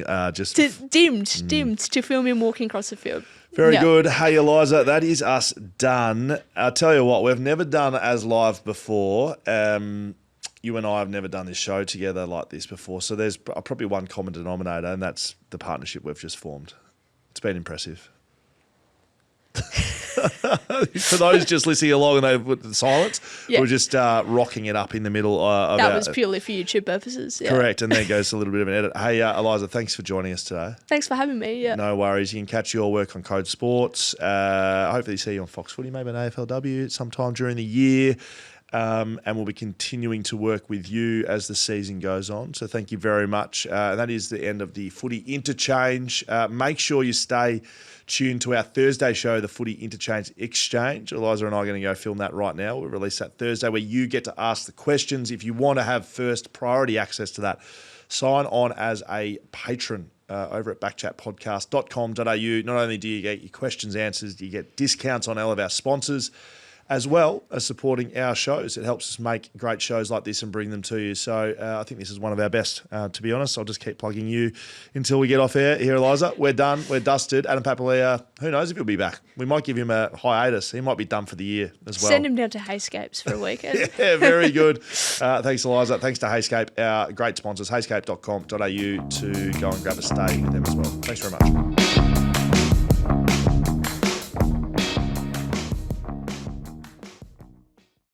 dimmed to film him walking across the field. Very good. Hey, Eliza, that is us done. I'll tell you what, we've never done as live before. You and I have never done this show together like this before, so there's probably one common denominator, and that's the partnership we've just formed. It's been impressive. For those just listening along and they put the silence, we're just rocking it up in the middle of that was purely for YouTube purposes. Yeah. Correct, and there goes a little bit of an edit. Hey, Eliza, thanks for joining us today. Thanks for having me. Yeah, no worries. You can catch your work on Code Sports. Hopefully see you on Fox Footy, maybe an AFLW sometime during the year. And we'll be continuing to work with you as the season goes on. So thank you very much. That is the end of the Footy Interchange. Make sure you stay tuned to our Thursday show, the Footy Interchange Exchange. Eliza and I are going to go film that right now. We'll release that Thursday where you get to ask the questions. If you want to have first priority access to that, sign on as a patron over at backchatpodcast.com.au. Not only do you get your questions answered, you get discounts on all of our sponsors, as well as supporting our shows. It helps us make great shows like this and bring them to you. So I think this is one of our best, to be honest. I'll just keep plugging you until we get off air here, Eliza. We're done. We're dusted. Adam Papalia, who knows if he'll be back. We might give him a hiatus. He might be done for the year as well. Send him down to Heyscapes for a weekend. Yeah, very good. Thanks, Eliza. Thanks to Heyscape, our great sponsors, heyscape.com.au, to go and grab a stay with them as well. Thanks very much.